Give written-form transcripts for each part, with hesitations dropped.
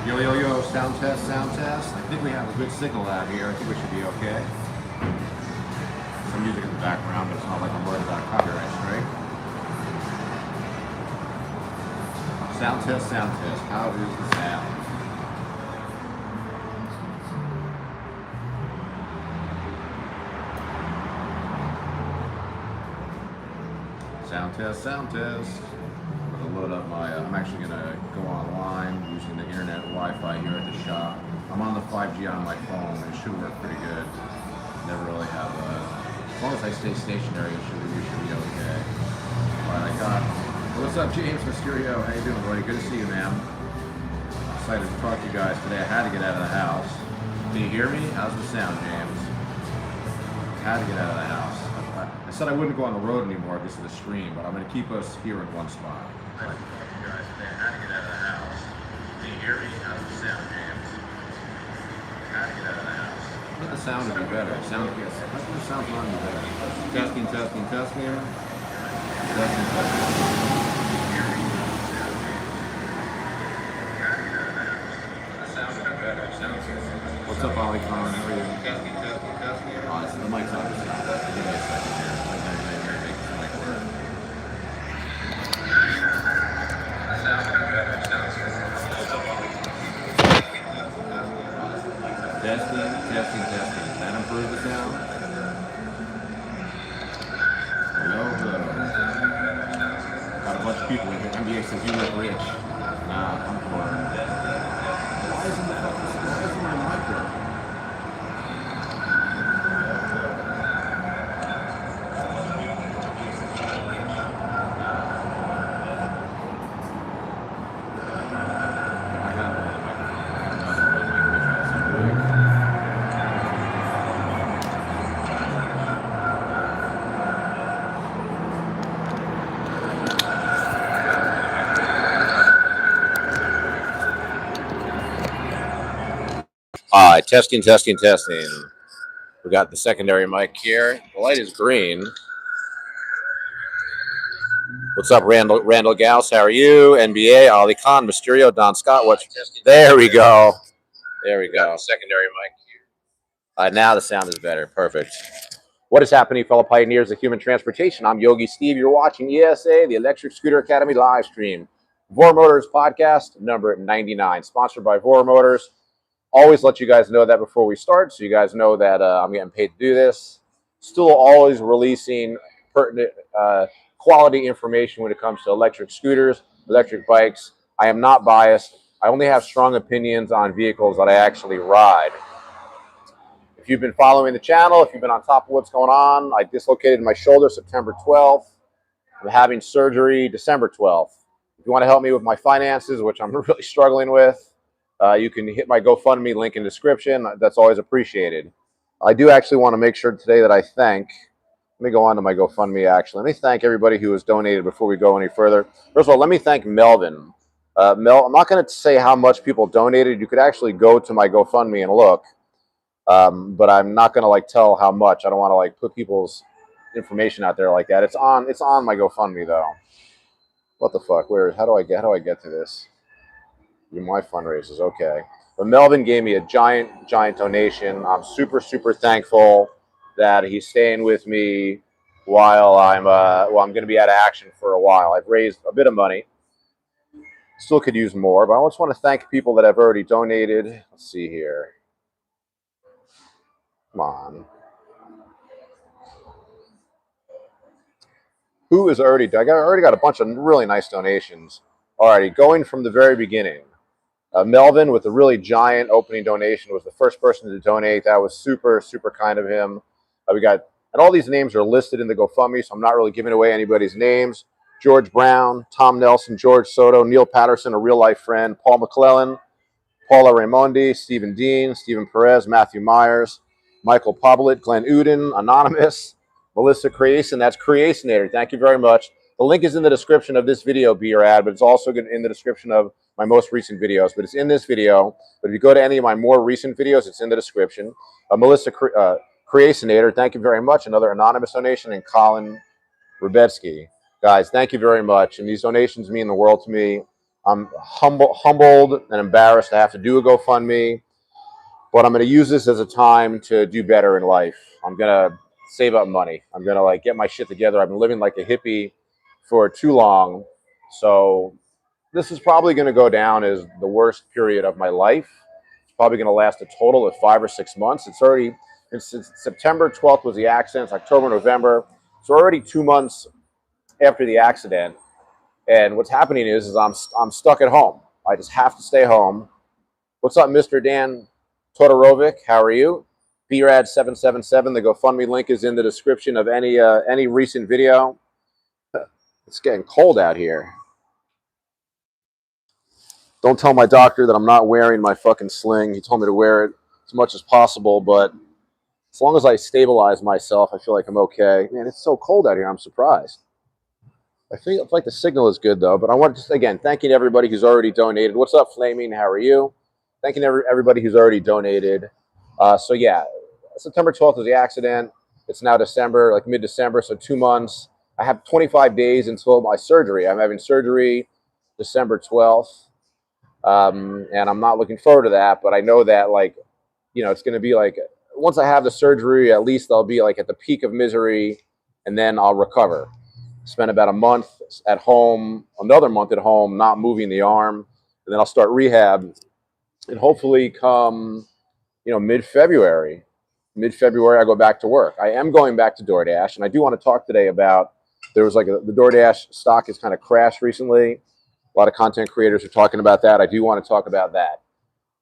Yo, yo, yo, sound test, sound test. I think we have a good signal out here. I think we should be okay. Some music in the background, but it's not like I'm worried about copyright strike. Sound test, sound test. How is the sound? Sound test, sound test. I'm gonna load up my, I'm actually gonna go online using the internet Wi-Fi here at the shop. I'm on the 5G on my phone. It should work pretty good. Never really have as long as I stay stationary, we should be okay. Alright, I got, what's up James Mysterio? How you doing, buddy? Good to see you, man. Excited to talk to you guys today. I had to get out of the house. Can you hear me? How's the sound, James? Had to get out of the house. I said I wouldn't go on the road anymore because of the stream, but I'm going to keep us here in one spot. I had to get out of the house. Can you hear me? How's the sound, James? Had to get out of the house. I think the sound would be better. I think the sound's not any better. Testing, testing, testing. Testing, testing. Can you hear me? Had to get out of the house. The sound would be better. What's up, Ollie Collins? How are you? Testing, testing, testing. Oh, the mic's on. Give me a second here. Testing. That improve the sound? Hello. Got a bunch of people in here. NBA says you look rich. Nah, I'm poor. Why isn't my mic working? All right, testing. We got the secondary mic here. The light is green. What's up, Randall Gauss? How are you? NBA, Ali Khan, Mysterio, Don Scott. There we go. Secondary mic here. Now the sound is better. Perfect. What is happening, fellow pioneers of human transportation? I'm Yogi Steve. You're watching ESA, the Electric Scooter Academy live stream. Voromotors Podcast, number 99, sponsored by Voromotors. Always let you guys know that before we start, so you guys know that I'm getting paid to do this. Still always releasing pertinent quality information when it comes to electric scooters, electric bikes. I am not biased. I only have strong opinions on vehicles that I actually ride. If you've been following the channel, if you've been on top of what's going on, I dislocated my shoulder September 12th. I'm having surgery December 12th. If you want to help me with my finances, which I'm really struggling with, you can hit my GoFundMe link in the description. That's always appreciated. I do actually want to make sure today that I thank, let me go on to my GoFundMe actually. Let me thank everybody who has donated before we go any further. First of all, let me thank Melvin. I'm not going to say how much people donated. You could actually go to my GoFundMe and look. But I'm not going to tell how much. I don't want to put people's information out there like that. It's on my GoFundMe though. What the fuck? How do I get to this? My fundraisers, okay. But Melvin gave me a giant donation. I'm super thankful that he's staying with me while I'm going to be out of action for a while. I've raised a bit of money. Still could use more, but I just want to thank people that have already donated. Let's see here. Come on. Who is already? I already got a bunch of really nice donations. Alrighty, going from the very beginning. Melvin with a really giant opening donation was the first person to donate. That was super kind of him. And all these names are listed in the GoFundMe, so I'm not really giving away anybody's names. George Brown, Tom Nelson, George Soto, Neil Patterson, a real life friend, Paul McClellan, Paula Raimondi, Stephen Dean, Stephen Perez, Matthew Myers, Michael Poblet, Glenn Uden, Anonymous, Melissa Creason. That's Creationator. Thank you very much. The link is in the description of this video, be your ad, but it's also in the description of my most recent videos. But it's in this video. But if you go to any of my more recent videos, it's in the description. Melissa Creationator, thank you very much. Another anonymous donation. And Colin Rubetsky. Guys, thank you very much. And these donations mean the world to me. I'm humbled and embarrassed to have to do a GoFundMe, but I'm going to use this as a time to do better in life. I'm going to save up money. I'm going to like get my shit together. I've been living like a hippie for too long. So this is probably going to go down as the worst period of my life. It's probably going to last a total of 5 or 6 months. It's September 12th was the accident. It's October, November. It's already 2 months after the accident. And what's happening is I'm stuck at home. I just have to stay home. What's up, Mr. Dan Todorovic? How are you? BRAD777. The GoFundMe link is in the description of any recent video. It's getting cold out here. Don't tell my doctor that I'm not wearing my fucking sling. He told me to wear it as much as possible, but as long as I stabilize myself, I feel like I'm okay. Man, it's so cold out here. I'm surprised. I feel like the signal is good, though. But I want to just, again, thanking everybody who's already donated. What's up, Flaming? How are you? Thanking everybody who's already donated. So, yeah, September 12th was the accident. It's now December, like mid-December, so 2 months. I have 25 days until my surgery. I'm having surgery December 12th. And I'm not looking forward to that, but I know that, like, you know, it's going to be like, once I have the surgery, at least I'll be like at the peak of misery, and then I'll recover. Spend about a month at home, another month at home, not moving the arm, and then I'll start rehab, and hopefully come, you know, mid-February I go back to work. I am going back to DoorDash, and I do want to talk today about, there was like the DoorDash stock has kind of crashed recently. A lot of content creators are talking about that. I do want to talk about that.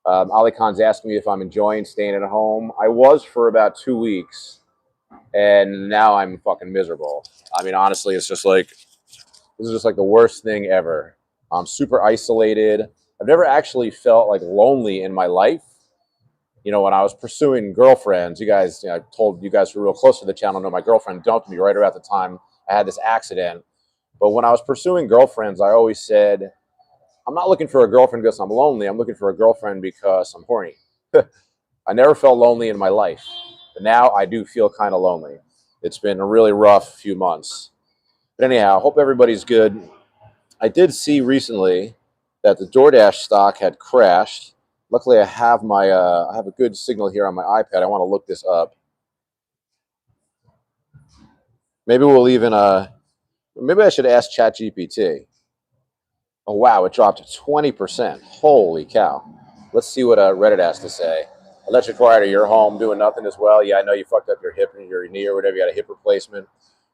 Ali Khan's asking me if I'm enjoying staying at home. I was for about 2 weeks, and now I'm fucking miserable. I mean, honestly, it's just like, this is just like the worst thing ever. I'm super isolated. I've never actually felt like lonely in my life. You know, when I was pursuing girlfriends, you guys, you know, I told you guys who are real close to the channel know my girlfriend dumped me right around the time I had this accident. But when I was pursuing girlfriends, I always said, I'm not looking for a girlfriend because I'm lonely. I'm looking for a girlfriend because I'm horny. I never felt lonely in my life. But now I do feel kind of lonely. It's been a really rough few months. But anyhow, hope everybody's good. I did see recently that the DoorDash stock had crashed. Luckily, I have a good signal here on my iPad. I want to look this up. Maybe we'll even maybe I should ask ChatGPT. Oh wow, it dropped 20%. Holy cow! Let's see what Reddit has to say. Electric Rider, you're home doing nothing as well. Yeah, I know you fucked up your hip and your knee or whatever. You got a hip replacement.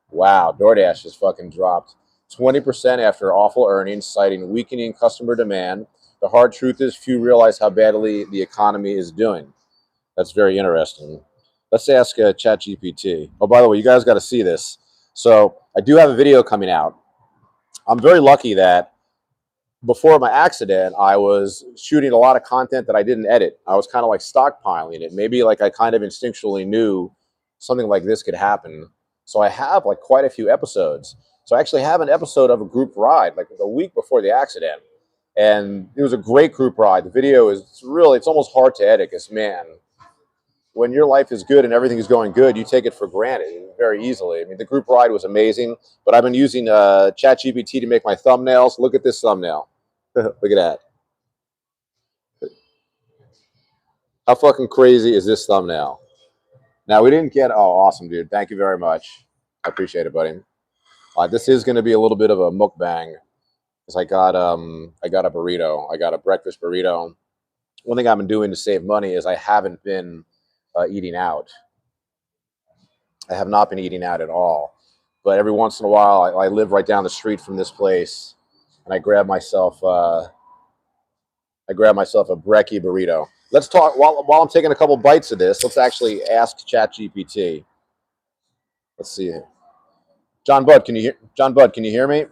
Wow, DoorDash just fucking dropped 20% after awful earnings, citing weakening customer demand. The hard truth is few realize how badly the economy is doing. That's very interesting. Let's ask ChatGPT. Oh, by the way, you guys got to see this. So I do have a video coming out. I'm very lucky that before my accident, I was shooting a lot of content that I didn't edit. I was kind of like stockpiling it. Maybe like I kind of instinctually knew something like this could happen. So I have like quite a few episodes. So I actually have an episode of a group ride like a week before the accident. And it was a great group ride. The video is it's almost hard to edit because, man, when your life is good and everything is going good, you take it for granted very easily. I mean, the group ride was amazing, but I've been using ChatGPT to make my thumbnails. Look at this thumbnail. Look at that. How fucking crazy is this thumbnail? Now, we didn't get, oh, awesome, dude. Thank you very much. I appreciate it, buddy. This is going to be a little bit of a mukbang because I got a burrito. I got a breakfast burrito. One thing I've been doing to save money is I haven't been eating out. I have not been eating out at all. But every once in a while, I live right down the street from this place, and I grab myself a brekkie burrito. Let's talk while I'm taking a couple bites of this. Let's actually ask ChatGPT. Let's see. John Budd, can you hear me?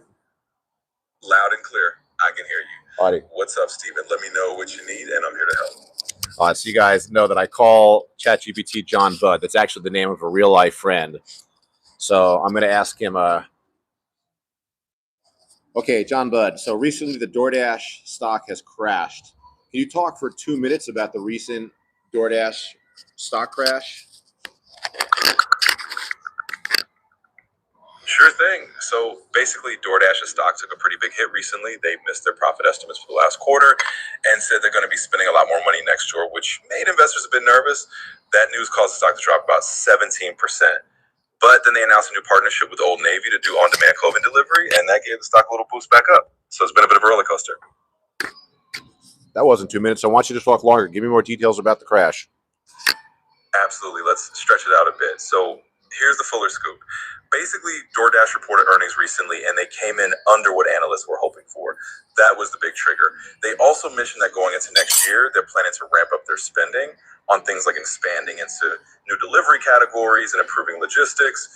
Loud and clear. I can hear you. Alrighty. What's up, Steven? Let me know what you need, and I'm here to help. All right, so you guys know that I call ChatGPT John Budd. That's actually the name of a real life friend. So I'm going to ask him. Okay, John Budd. So recently, the DoorDash stock has crashed. Can you talk for 2 minutes about the recent DoorDash stock crash? Sure thing. So basically, DoorDash's stock took a pretty big hit recently. They missed their profit estimates for the last quarter and said they're going to be spending a lot more money next year, which made investors a bit nervous. That news caused the stock to drop about 17%. But then they announced a new partnership with Old Navy to do on-demand clothing delivery, and that gave the stock a little boost back up. So it's been a bit of a roller coaster. That wasn't 2 minutes. I want you to talk longer. Give me more details about the crash. Absolutely. Let's stretch it out a bit. So here's the fuller scoop. Basically, DoorDash reported earnings recently, and they came in under what analysts were hoping for. That was the big trigger. They also mentioned that going into next year, they're planning to ramp up their spending on things like expanding into new delivery categories and improving logistics.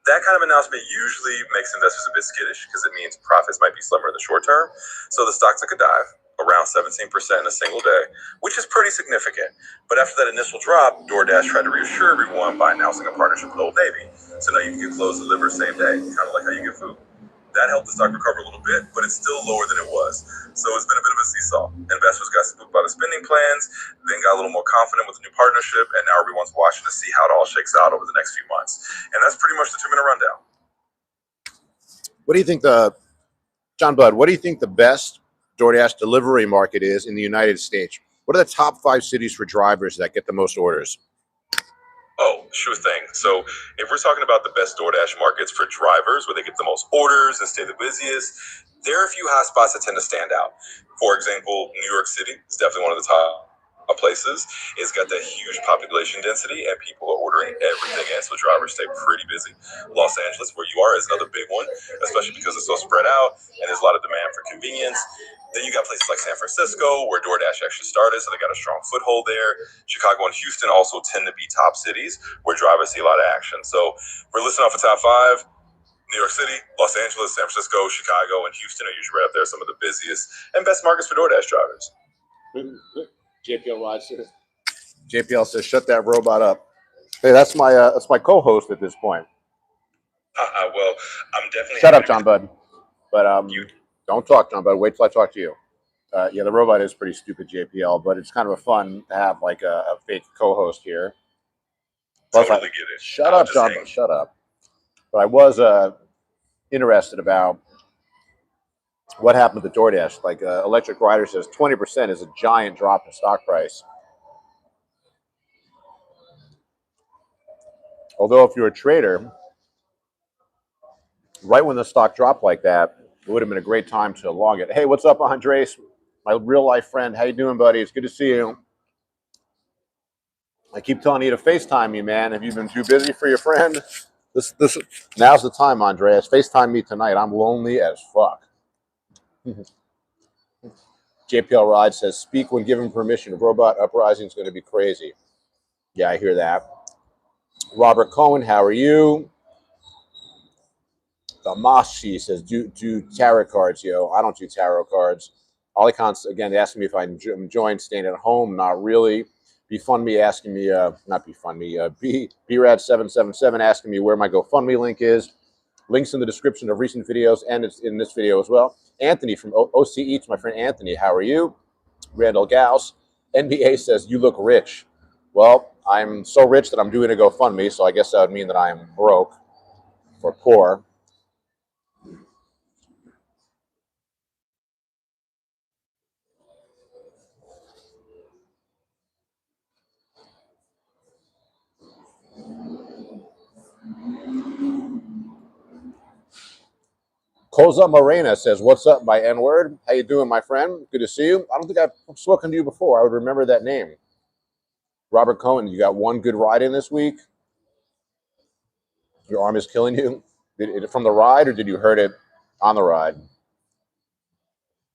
That kind of announcement usually makes investors a bit skittish because it means profits might be slimmer in the short term. So the stock took a dive, around 17% in a single day, which is pretty significant. But after that initial drop, DoorDash tried to reassure everyone by announcing a partnership with Old Navy. So now you can get clothes delivered same day, kind of like how you get food. That helped the stock recover a little bit, but it's still lower than it was. So it's been a bit of a seesaw. Investors got spooked by the spending plans, then got a little more confident with the new partnership, and now everyone's watching to see how it all shakes out over the next few months. And that's pretty much the 2-minute rundown. What do you think John Budd, what do you think the best DoorDash delivery market is in the United States? What are the top 5 cities for drivers that get the most orders? Oh, sure thing. So if we're talking about the best DoorDash markets for drivers, where they get the most orders and stay the busiest, there are a few hotspots that tend to stand out. For example, New York City is definitely one of the top places. It's got that huge population density, and people are ordering everything in, so drivers stay pretty busy. Los Angeles, where you are, is another big one, especially because it's so spread out and there's a lot of demand for convenience. Then you got places like San Francisco, where DoorDash actually started, so they got a strong foothold there. Chicago and Houston also tend to be top cities where drivers see a lot of action. So we're listing off a top 5. New York City, Los Angeles, San Francisco, Chicago, and Houston are usually right up there, some of the busiest and best markets for DoorDash drivers. JPL says, "Shut that robot up." Hey, that's my co-host at this point. Well, I'm definitely. Shut up, John Budd. But don't talk, John Budd. Wait till I talk to you. Yeah, the robot is pretty stupid, JPL, but it's kind of a fun to have like a fake co-host here. Plus, Totally get it. Shut up, John Budd. Shut up. But I was interested about what happened with the DoorDash. Like Electric Rider says, 20% is a giant drop in stock price. Although if you're a trader, right when the stock dropped like that, it would have been a great time to long it. Hey, what's up, Andres? My real life friend. How you doing, buddy? It's good to see you. I keep telling you to FaceTime me, man. Have you been too busy for your friend? This now's the time, Andreas. FaceTime me tonight. I'm lonely as fuck. JPL Ride says, "Speak when given permission. Robot uprising is going to be crazy." Yeah, I hear that. Robert Cohen, how are you? Damashi says, do tarot cards, yo. I don't do tarot cards. Ali Khan, again, they asked me if I'm enjoying staying at home. Not really. BeFundMe asking me, not BeFundMe, BRad777 asking me where my GoFundMe link is. Links in the description of recent videos, and it's in this video as well. Anthony from OC Eats, my friend Anthony, how are you? Randall Gauss. NBA says, "You look rich." Well, I'm so rich that I'm doing a GoFundMe, so I guess that would mean that I'm broke or poor. Koza Morena says, "What's up, my N-word? How you doing, my friend? Good to see you. I don't think I've spoken to you before. I would remember that name." Robert Cohen, you got one good ride in this week? Your arm is killing you? Did it from the ride, or did you hurt it on the ride?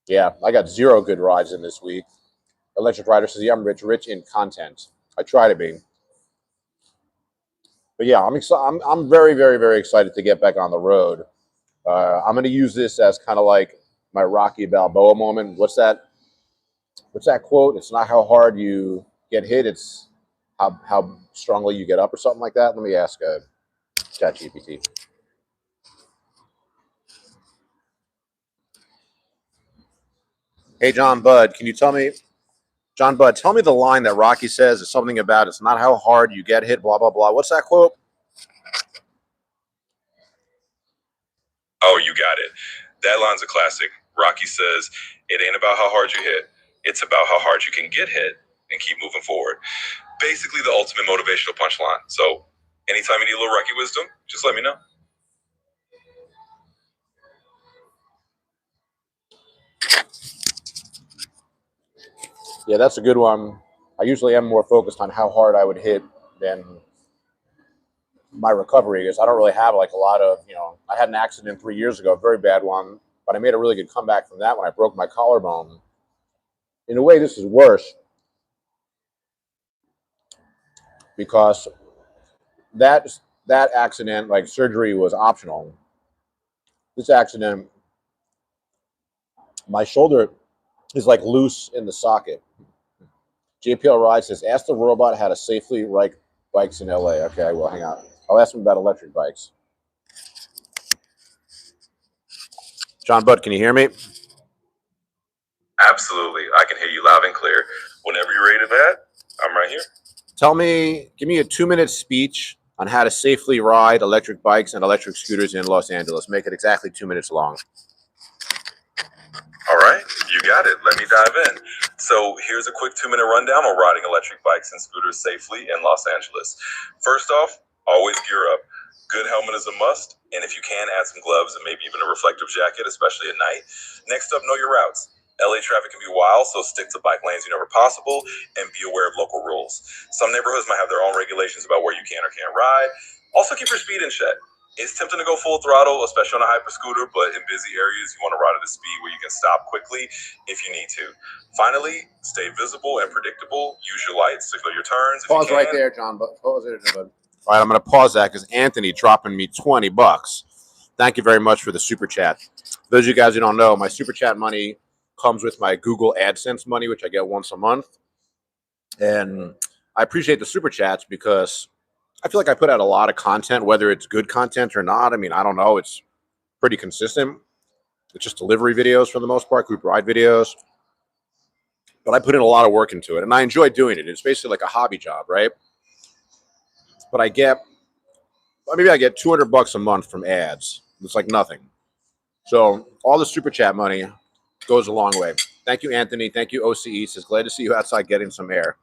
Yeah, I got 0 good rides in this week. Electric Rider says, "Yeah, I'm rich in content. I try to be." But yeah, I'm very, very, very excited to get back on the road. I'm going to use this as kind of like my Rocky Balboa moment. What's that quote? It's not how hard you get hit, it's how strongly you get up, or something like that. Let me ask ChatGPT. Hey, John Budd, can you tell me, John Budd, tell me the line that Rocky says is something about it's not how hard you get hit, blah, blah, blah. What's that quote? Oh, you got it. That line's a classic. Rocky says, it ain't about how hard you hit. It's about how hard you can get hit and keep moving forward. Basically the ultimate motivational punchline. So anytime you need a little Rocky wisdom, just let me know. Yeah, that's a good one. I usually am more focused on how hard I would hit than my recovery, because I don't really have like a lot of, I had an accident 3 years ago, a very bad one, but I made a really good comeback from that when I broke my collarbone. In a way, this is worse because that accident, like surgery, was optional. This accident, my shoulder is like loose in the socket. JPL Ride says, ask the robot how to safely ride bikes in LA. Okay, well, hang on. I'll ask him about electric bikes. John Budd, can you hear me? Absolutely. I can hear you loud and clear. Whenever you're ready to that, I'm right here. Give me a 2-minute speech on how to safely ride electric bikes and electric scooters in Los Angeles. Make it exactly 2 minutes long. All right, you got it. Let me dive in. So here's a quick 2-minute rundown on riding electric bikes and scooters safely in Los Angeles. First off, always gear up. Good helmet is a must, and if you can, add some gloves and maybe even a reflective jacket, especially at night. Next up, know your routes. LA traffic can be wild, so stick to bike lanes whenever possible and be aware of local rules. Some neighborhoods might have their own regulations about where you can or can't ride. Also, keep your speed in check. It's tempting to go full throttle, especially on a hyper scooter, but in busy areas, you want to ride at a speed where you can stop quickly if you need to. Finally, stay visible and predictable. Use your lights, signal your turns. Pause right there, John. Pause it, Bud. All right, I'm going to pause that because Anthony dropping me $20. Thank you very much for the super chat. For those of you guys who don't know, my super chat money comes with my Google AdSense money, which I get once a month. And I appreciate the super chats because I feel like I put out a lot of content, whether it's good content or not. I mean, I don't know. It's pretty consistent. It's just delivery videos for the most part, group ride videos. But I put in a lot of work into it, and I enjoy doing it. It's basically like a hobby job, right? But I get 200 bucks a month from ads. It's like nothing. So all the super chat money goes a long way. Thank you, Anthony. Thank you, OCE. Says, glad to see you outside getting some air.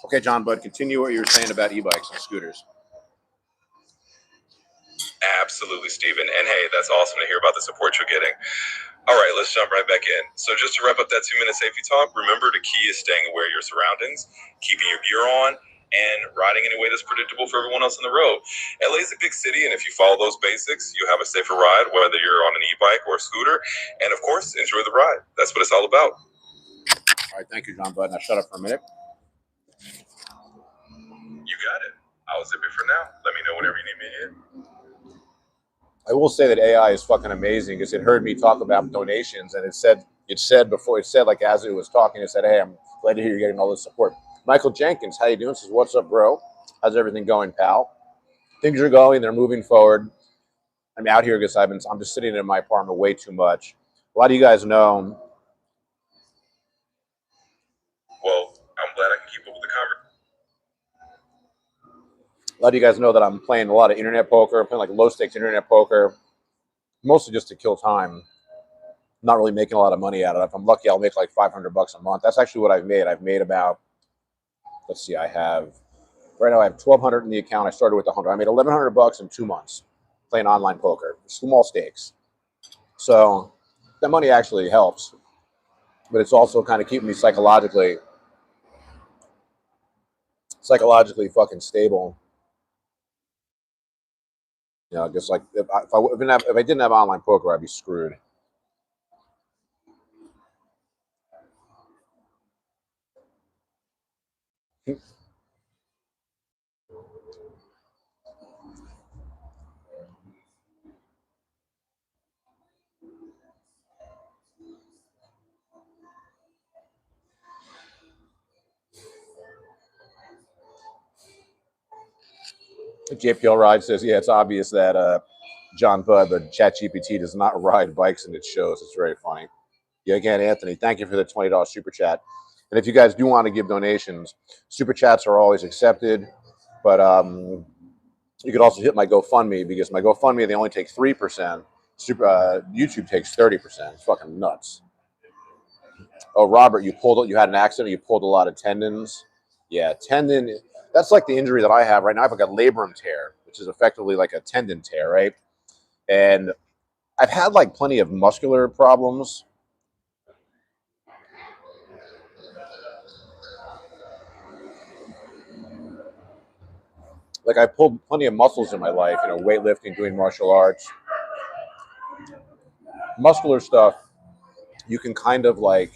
Okay, John Budd, continue what you were saying about e-bikes and scooters. Absolutely, Stephen. And hey, that's awesome to hear about the support you're getting. All right, let's jump right back in. So just to wrap up that 2-minute safety talk, remember the key is staying aware of your surroundings, keeping your gear on, and riding in a way that's predictable for everyone else on the road. LA is a big city, and if you follow those basics, you'll have a safer ride, whether you're on an e-bike or a scooter. And of course, enjoy the ride. That's what it's all about. All right, thank you, John Budd. Now shut up for a minute. You got it. I'll zip it for now. Let me know whenever you need me again. I will say that AI is fucking amazing because it heard me talk about donations, and it said like as it was talking, it said, hey, I'm glad to hear you're getting all this support. Michael Jenkins, how you doing? Says, what's up, bro? How's everything going, pal? Things are going. They're moving forward. I'm out here because I'm just sitting in my apartment way too much. A lot of you guys know. Well, I'm glad I can keep up with the conversation. A lot of you guys know that I'm playing a lot of internet poker. I'm playing like low stakes internet poker, mostly just to kill time. I'm not really making a lot of money out of it. If I'm lucky, I'll make like 500 bucks a month. That's actually what I've made. I've made about, let's see, right now I have 1,200 in the account. I started with 100. I made 1,100 bucks in 2 months playing online poker, small stakes. So that money actually helps, but it's also kind of keeping me psychologically fucking stable. You know, just like if I didn't have online poker, I'd be screwed. JPL Ride says, yeah, it's obvious that John Budd, but ChatGPT does not ride bikes, and it shows. It's very funny. Yeah, again, Anthony, thank you for the $20 super chat. And if you guys do want to give donations, super chats are always accepted. But you could also hit my GoFundMe, because my GoFundMe, they only take 3%. YouTube takes 30%. It's fucking nuts. Oh, Robert, you had an accident. You pulled a lot of tendons. Yeah, tendon. That's like the injury that I have right now. I have like a labrum tear, which is effectively like a tendon tear, right? And I've had like plenty of muscular problems. Like I pulled plenty of muscles in my life, weightlifting, doing martial arts, muscular stuff. You can kind of like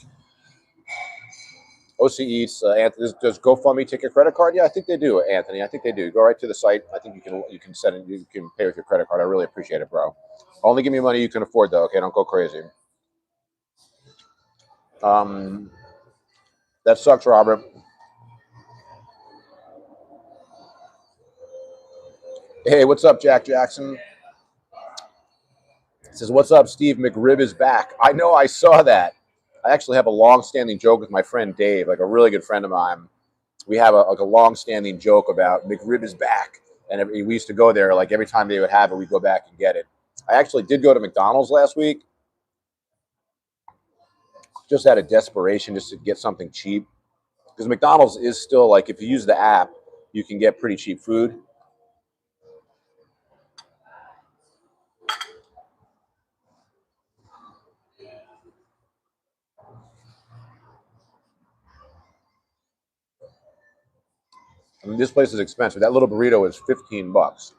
OC Eats. Anthony, does GoFundMe take your credit card? Yeah, I think they do, Anthony. I think they do. Go right to the site. I think you can send it. You can pay with your credit card. I really appreciate it, bro. Only give me money you can afford, though. Okay, don't go crazy. That sucks, Robert. Hey, what's up, Jack Jackson? Says, what's up, Steve McRib is back. I know, I saw that. I actually have a long-standing joke with my friend Dave, like a really good friend of mine. We have a long-standing joke about McRib is back. And we used to go there, like every time they would have it, we'd go back and get it. I actually did go to McDonald's last week. Just out of desperation, just to get something cheap. Because McDonald's is still, like, if you use the app, you can get pretty cheap food. I mean, this place is expensive. That little burrito is $15.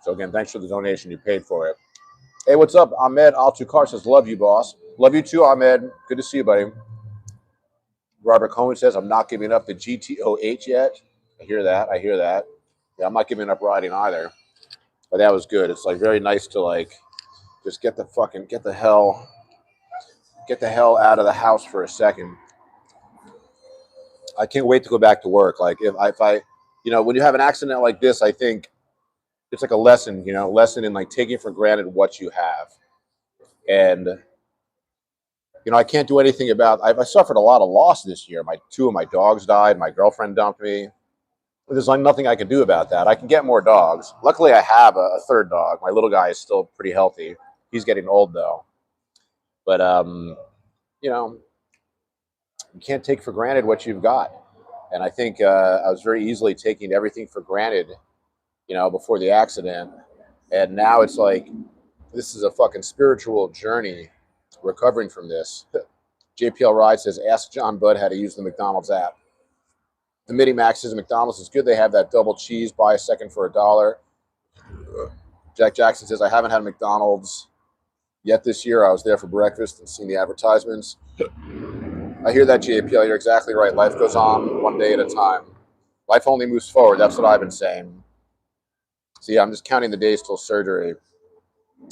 So again, thanks for the donation. You paid for it. Hey, what's up? Ahmed Altukar says, love you, boss. Love you too, Ahmed. Good to see you, buddy. Robert Cohen says, I'm not giving up the GTOH yet. I hear that. Yeah, I'm not giving up riding either. But that was good. It's like very nice to like just get the hell out of the house for a second. I can't wait to go back to work. Like if I when you have an accident like this, I think it's like a lesson in like taking for granted what you have. And I can't do anything about. I suffered a lot of loss this year. Two of my dogs died. My girlfriend dumped me. There's like nothing I can do about that. I can get more dogs. Luckily, I have a third dog. My little guy is still pretty healthy. He's getting old though. But you can't take for granted what you've got. And I think I was very easily taking everything for granted, before the accident. And now it's like this is a fucking spiritual journey recovering from this. JPL Ride says, ask John Budd how to use the McDonald's app. The Midi Max says McDonald's is good. They have that double cheese, buy a second for $1. Jack Jackson says, I haven't had McDonald's yet this year. I was there for breakfast and seen the advertisements. I hear that, JPL. You're exactly right. Life goes on one day at a time. Life only moves forward. That's what I've been saying. See, I'm just counting the days till surgery.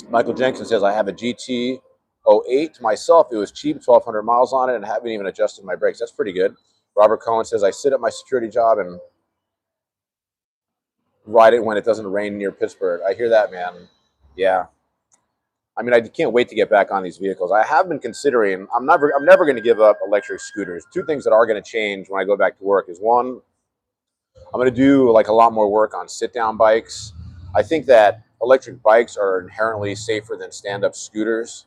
Michael Jenkins says, I have a GT08 myself. It was cheap, 1,200 miles on it, and haven't even adjusted my brakes. That's pretty good. Robert Cohen says, I sit at my security job and ride it when it doesn't rain near Pittsburgh. I hear that, man. Yeah. I mean, I can't wait to get back on these vehicles. I have been considering, I'm never going to give up electric scooters. Two things that are going to change when I go back to work is one, I'm going to do like a lot more work on sit-down bikes. I think that electric bikes are inherently safer than stand-up scooters.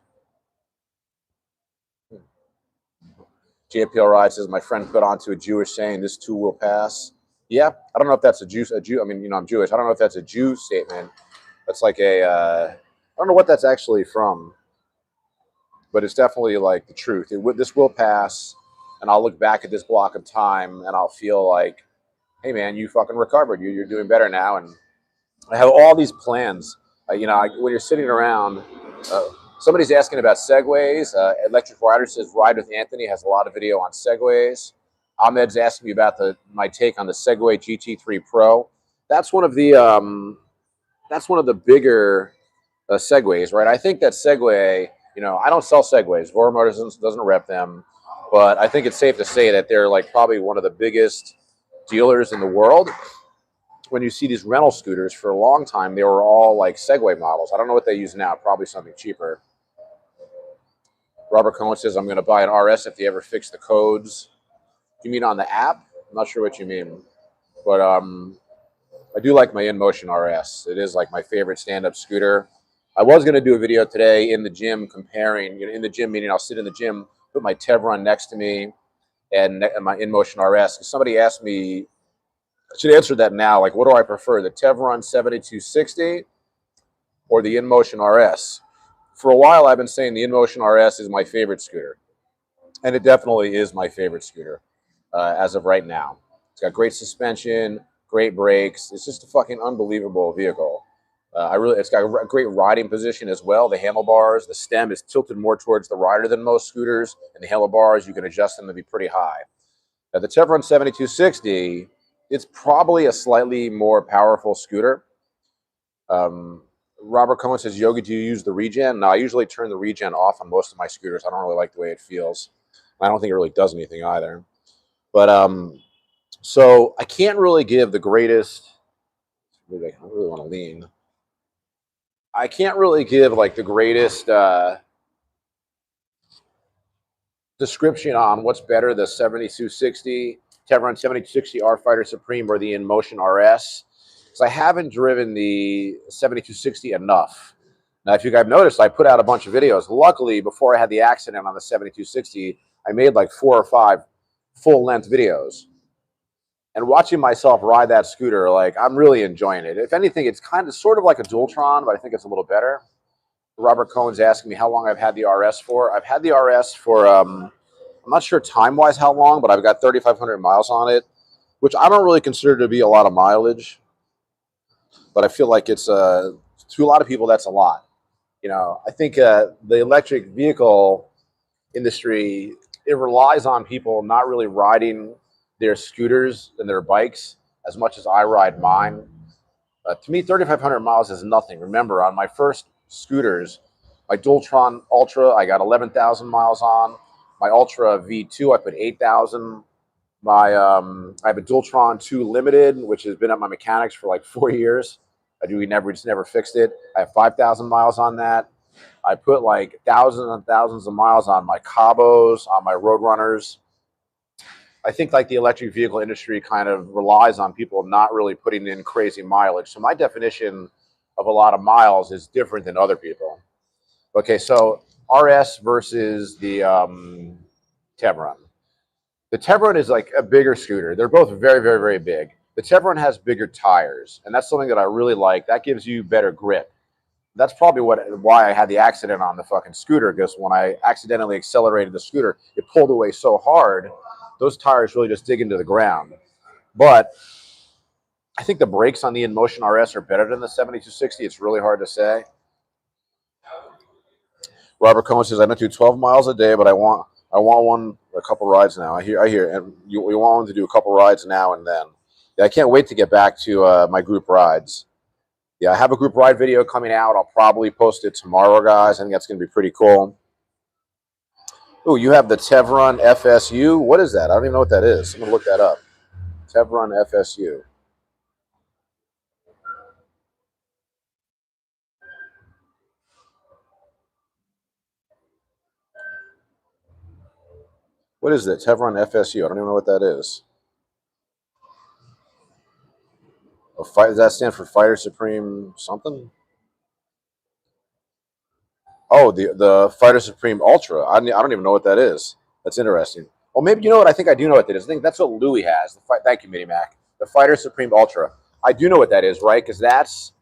JPL Ride says, my friend put onto a Jewish saying, this too will pass. Yeah, I don't know if that's a Jew. I mean, I'm Jewish. I don't know if that's a Jew statement. That's like I don't know what that's actually from, but it's definitely like the truth. This will pass, and I'll look back at this block of time, and I'll feel like, hey, man, you fucking recovered. You're doing better now, and I have all these plans. When you're sitting around, somebody's asking about Segways. Electric Rider says Ride with Anthony has a lot of video on Segways. Ahmed's asking me about my take on the Segway GT3 Pro. That's one of the bigger Segways, right? I think that Segway, I don't sell Segways. Voromotors doesn't rep them, but I think it's safe to say that they're like probably one of the biggest dealers in the world. When you see these rental scooters, for a long time, they were all like Segway models. I don't know what they use now, probably something cheaper. Robert Cohen says, I'm going to buy an RS if they ever fix the codes. You mean on the app? I'm not sure what you mean. But I do like my InMotion RS. It is like my favorite stand-up scooter. I was going to do a video today in the gym comparing, in the gym, meaning I'll sit in the gym, put my Tevron next to me and my InMotion RS. Somebody asked me, I should answer that now, like, what do I prefer, the Tevron 7260 or the InMotion RS? For a while, I've been saying the InMotion RS is my favorite scooter. And it definitely is my favorite scooter as of right now. It's got great suspension, great brakes. It's just a fucking unbelievable vehicle. It's got a great riding position as well. The handlebars, the stem is tilted more towards the rider than most scooters, and the handlebars, you can adjust them to be pretty high. Now, the Tevron 7260, it's probably a slightly more powerful scooter. Robert Cohen says, Yogi, do you use the regen? No, I usually turn the regen off on most of my scooters. I don't really like the way it feels. I don't think it really does anything either. But so I can't really give the greatest. I really want to lean. I can't really give like the greatest description on what's better, the 7260, Tevron 7260 R Fighter Supreme or the InMotion RS, because I haven't driven the 7260 enough. Now, if you guys noticed, I put out a bunch of videos. Luckily, before I had the accident on the 7260, I made like 4 or 5 full-length videos. And watching myself ride that scooter, like, I'm really enjoying it. If anything, it's kind of sort of like a Dualtron, but I think it's a little better. Robert Cohen's asking me how long I've had the RS for. I've had the RS for, I'm not sure time-wise how long, but I've got 3,500 miles on it, which I don't really consider to be a lot of mileage. But I feel like it's, to a lot of people, that's a lot. You know, I think the electric vehicle industry, it relies on people not really riding their scooters and their bikes as much as I ride mine. To me, 3,500 miles is nothing. Remember, on my first scooters, my Dualtron Ultra, I got 11,000 miles on. My Ultra V2, I put 8,000. I have a Dualtron 2 Limited, which has been at my mechanics for like 4 years. We just never fixed it. I have 5,000 miles on that. I put like thousands and thousands of miles on my Cabos, on my Roadrunners. I think like the electric vehicle industry kind of relies on people not really putting in crazy mileage. So my definition of a lot of miles is different than other people. Okay, so RS versus the Tevron. The Tevron is like a bigger scooter. They're both very, very, very big. The Tevron has bigger tires, and that's something that I really like. That gives you better grip. That's probably why I had the accident on the fucking scooter, because when I accidentally accelerated the scooter, it pulled away so hard, those tires really just dig into the ground. But I think the brakes on the InMotion RS are better than the 7260. It's really hard to say. Robert Cohen says, I don't do 12 miles a day, but I want one, a couple rides now. I hear, and you want one to do a couple rides now and then. Yeah, I can't wait to get back to my group rides. Yeah, I have a group ride video coming out. I'll probably post it tomorrow, guys. I think that's going to be pretty cool. Oh, you have the Tevron FSU. What is that? I don't even know what that is. I'm going to look that up. Tevron FSU. What is it? Tevron FSU. I don't even know what that is. Does that stand for Fighter Supreme something? Oh, the Fighter Supreme Ultra. I don't even know what that is. That's interesting. Well, maybe, you know what? I think I do know what that is. I think that's what Louis has. Thank you, Mini Mac. The Fighter Supreme Ultra. I do know what that is, right? Because that's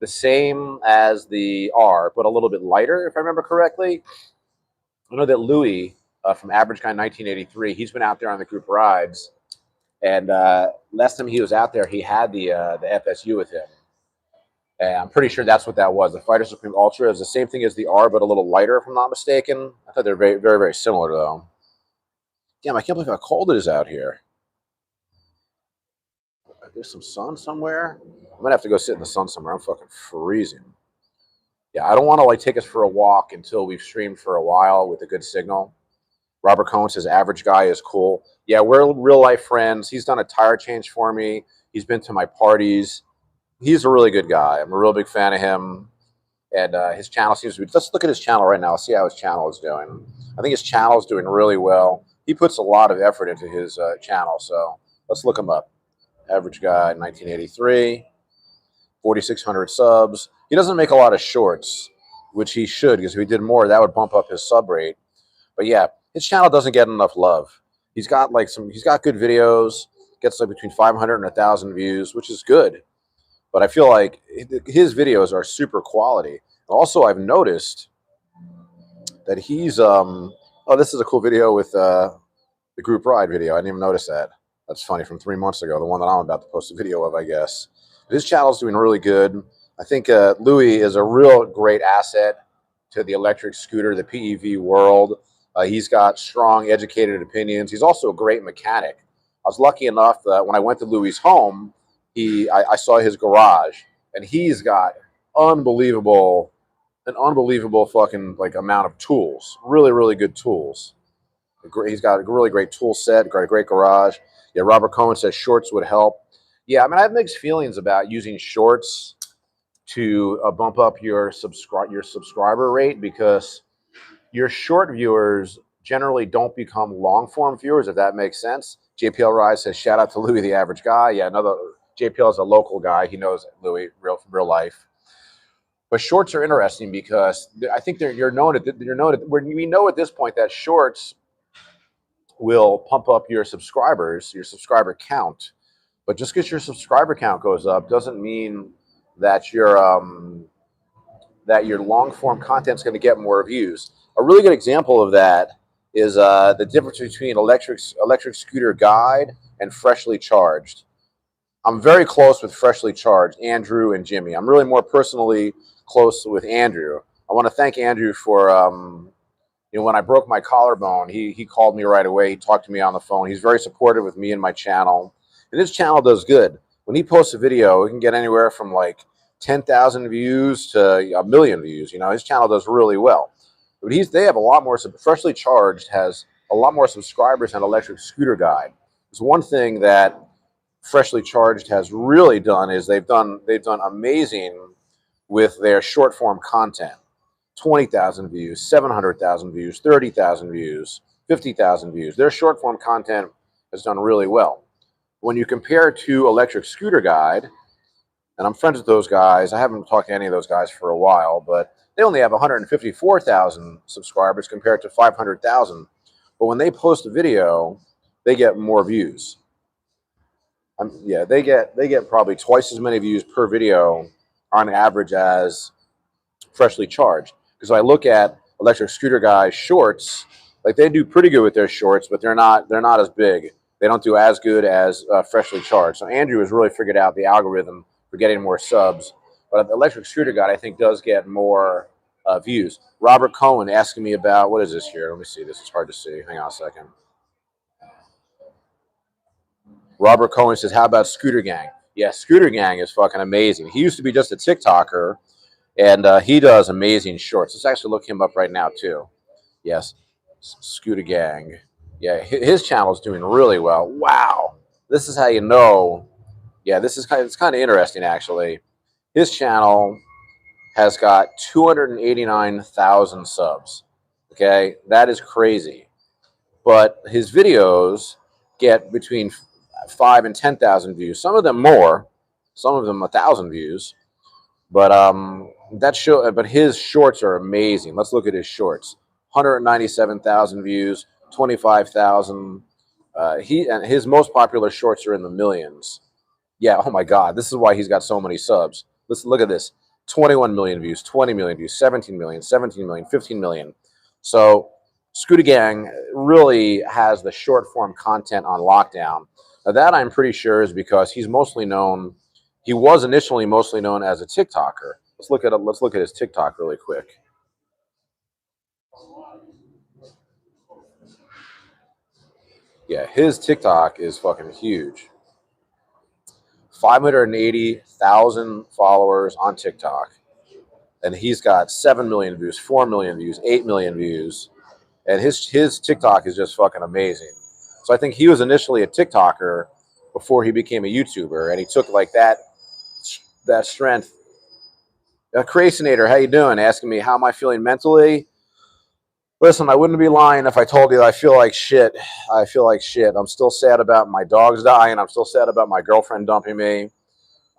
the same as the R, but a little bit lighter, if I remember correctly. I know that Louis from Average Guy 1983, he's been out there on the group rides. And last time he was out there, he had the FSU with him. And I'm pretty sure that's what that was. The Fighter Supreme Ultra is the same thing as the R, but a little lighter, if I'm not mistaken. I thought they're very, very, very similar, though. Damn, I can't believe how cold it is out here. There's some sun somewhere. I'm going to have to go sit in the sun somewhere. I'm fucking freezing. Yeah, I don't want to like take us for a walk until we've streamed for a while with a good signal. Robert Cohen says, Average Guy is cool. Yeah, we're real-life friends. He's done a tire change for me. He's been to my parties. He's a really good guy. I'm a real big fan of him. And his channel seems to be... Let's look at his channel right now. See how his channel is doing. I think his channel is doing really well. He puts a lot of effort into his channel. So let's look him up. Average Guy, 1983. 4,600 subs. He doesn't make a lot of shorts, which he should, because if he did more, that would bump up his sub rate. But yeah, his channel doesn't get enough love. He's got good videos, gets like between 500 and 1,000 views, which is good. But I feel like his videos are super quality. Also, I've noticed that he's oh, this is a cool video with the group ride video. I didn't even notice that. That's funny, from 3 months ago, the one that I'm about to post a video of, I guess. His channel's doing really good. I think Louis is a real great asset to the electric scooter, the PEV world. He's got strong, educated opinions. He's also a great mechanic. I was lucky enough that when I went to Louis' home, I saw his garage, and he's got an unbelievable fucking like amount of tools. Really, really good tools. He's got a really great tool set, got a great garage. Yeah, Robert Cohen says shorts would help. Yeah, I mean, I have mixed feelings about using shorts to bump up your subscriber rate, because your short viewers generally don't become long form viewers, if that makes sense. JPL Rise says, shout out to Louis, the average guy. Yeah, another JPL is a local guy. He knows Louis real life. But shorts are interesting because I think we know at this point that shorts will pump up your subscriber count. But just because your subscriber count goes up doesn't mean that your long form content is going to get more views. A really good example of that is the difference between electric scooter guide and freshly charged. I'm very close with freshly charged, Andrew and Jimmy. I'm really more personally close with Andrew. I want to thank Andrew for when I broke my collarbone, he called me right away. He talked to me on the phone. He's very supportive with me and my channel. And his channel does good. When he posts a video, it can get anywhere from like 10,000 views to a million views. His channel does really well. But they have a lot more. Freshly Charged has a lot more subscribers than Electric Scooter Guide. There's one thing that Freshly Charged has really done is they've done amazing with their short form content. 20,000 views, 700,000 views, 30,000 views, 50,000 views. Their short form content has done really well. When you compare to Electric Scooter Guide, and I'm friends with those guys. I haven't talked to any of those guys for a while, but they only have 154,000 subscribers compared to 500,000. But when they post a video, they get more views. They get probably twice as many views per video on average as Freshly Charged. Because I look at Electric Scooter Guy's shorts, like they do pretty good with their shorts, but they're not as big. They don't do as good as Freshly Charged. So Andrew has really figured out the algorithm for getting more subs. But the Electric Scooter Guide, I think, does get more views. Robert Cohen asking me about, what is this here? Let me see. This is hard to see. Hang on a second. Robert Cohen says, how about Scooter Gang? Yeah, Scooter Gang is fucking amazing. He used to be just a TikToker, and he does amazing shorts. Let's actually look him up right now, too. Yes, Scooter Gang. Yeah, his channel is doing really well. Wow. This is how you know. Yeah, it's kind of interesting, actually. His channel has got 289,000 subs. Okay, that is crazy. But his videos get between 5 and 10,000 views. Some of them more, some of them 1,000 views. But but his shorts are amazing. Let's look at his shorts. 197,000 views, 25,000. And his most popular shorts are in the millions. Yeah, oh my God, this is why he's got so many subs. Listen, look at this. 21 million views, 20 million views, 17 million, 17 million, 15 million. So Scooter Gang really has the short form content on lockdown. Now that I'm pretty sure is because he was initially mostly known as a TikToker. Let's look at his TikTok really quick. Yeah, his TikTok is fucking huge. 580,000 followers on TikTok. And he's got 7 million views, 4 million views, 8 million views. And his TikTok is just fucking amazing. So I think he was initially a TikToker before he became a YouTuber. And he took like that strength. Creationator, how you doing? Asking me how am I feeling mentally. Listen, I wouldn't be lying if I told you that I feel like shit. I'm still sad about my dogs dying. I'm still sad about my girlfriend dumping me.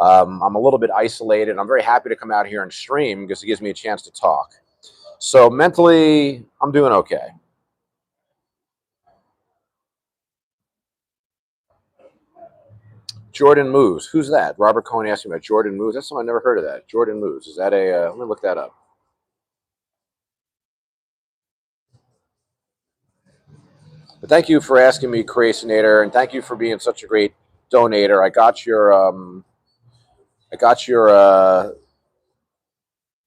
I'm a little bit isolated. I'm very happy to come out here and stream because it gives me a chance to talk. So mentally, I'm doing okay. Jordan Moves. Who's that? Robert Cohen asked me about Jordan Moves. That's something I never heard of that. Jordan Moves. Is that a, let me look that up. But thank you for asking me, Creationator, and thank you for being such a great donator. I got your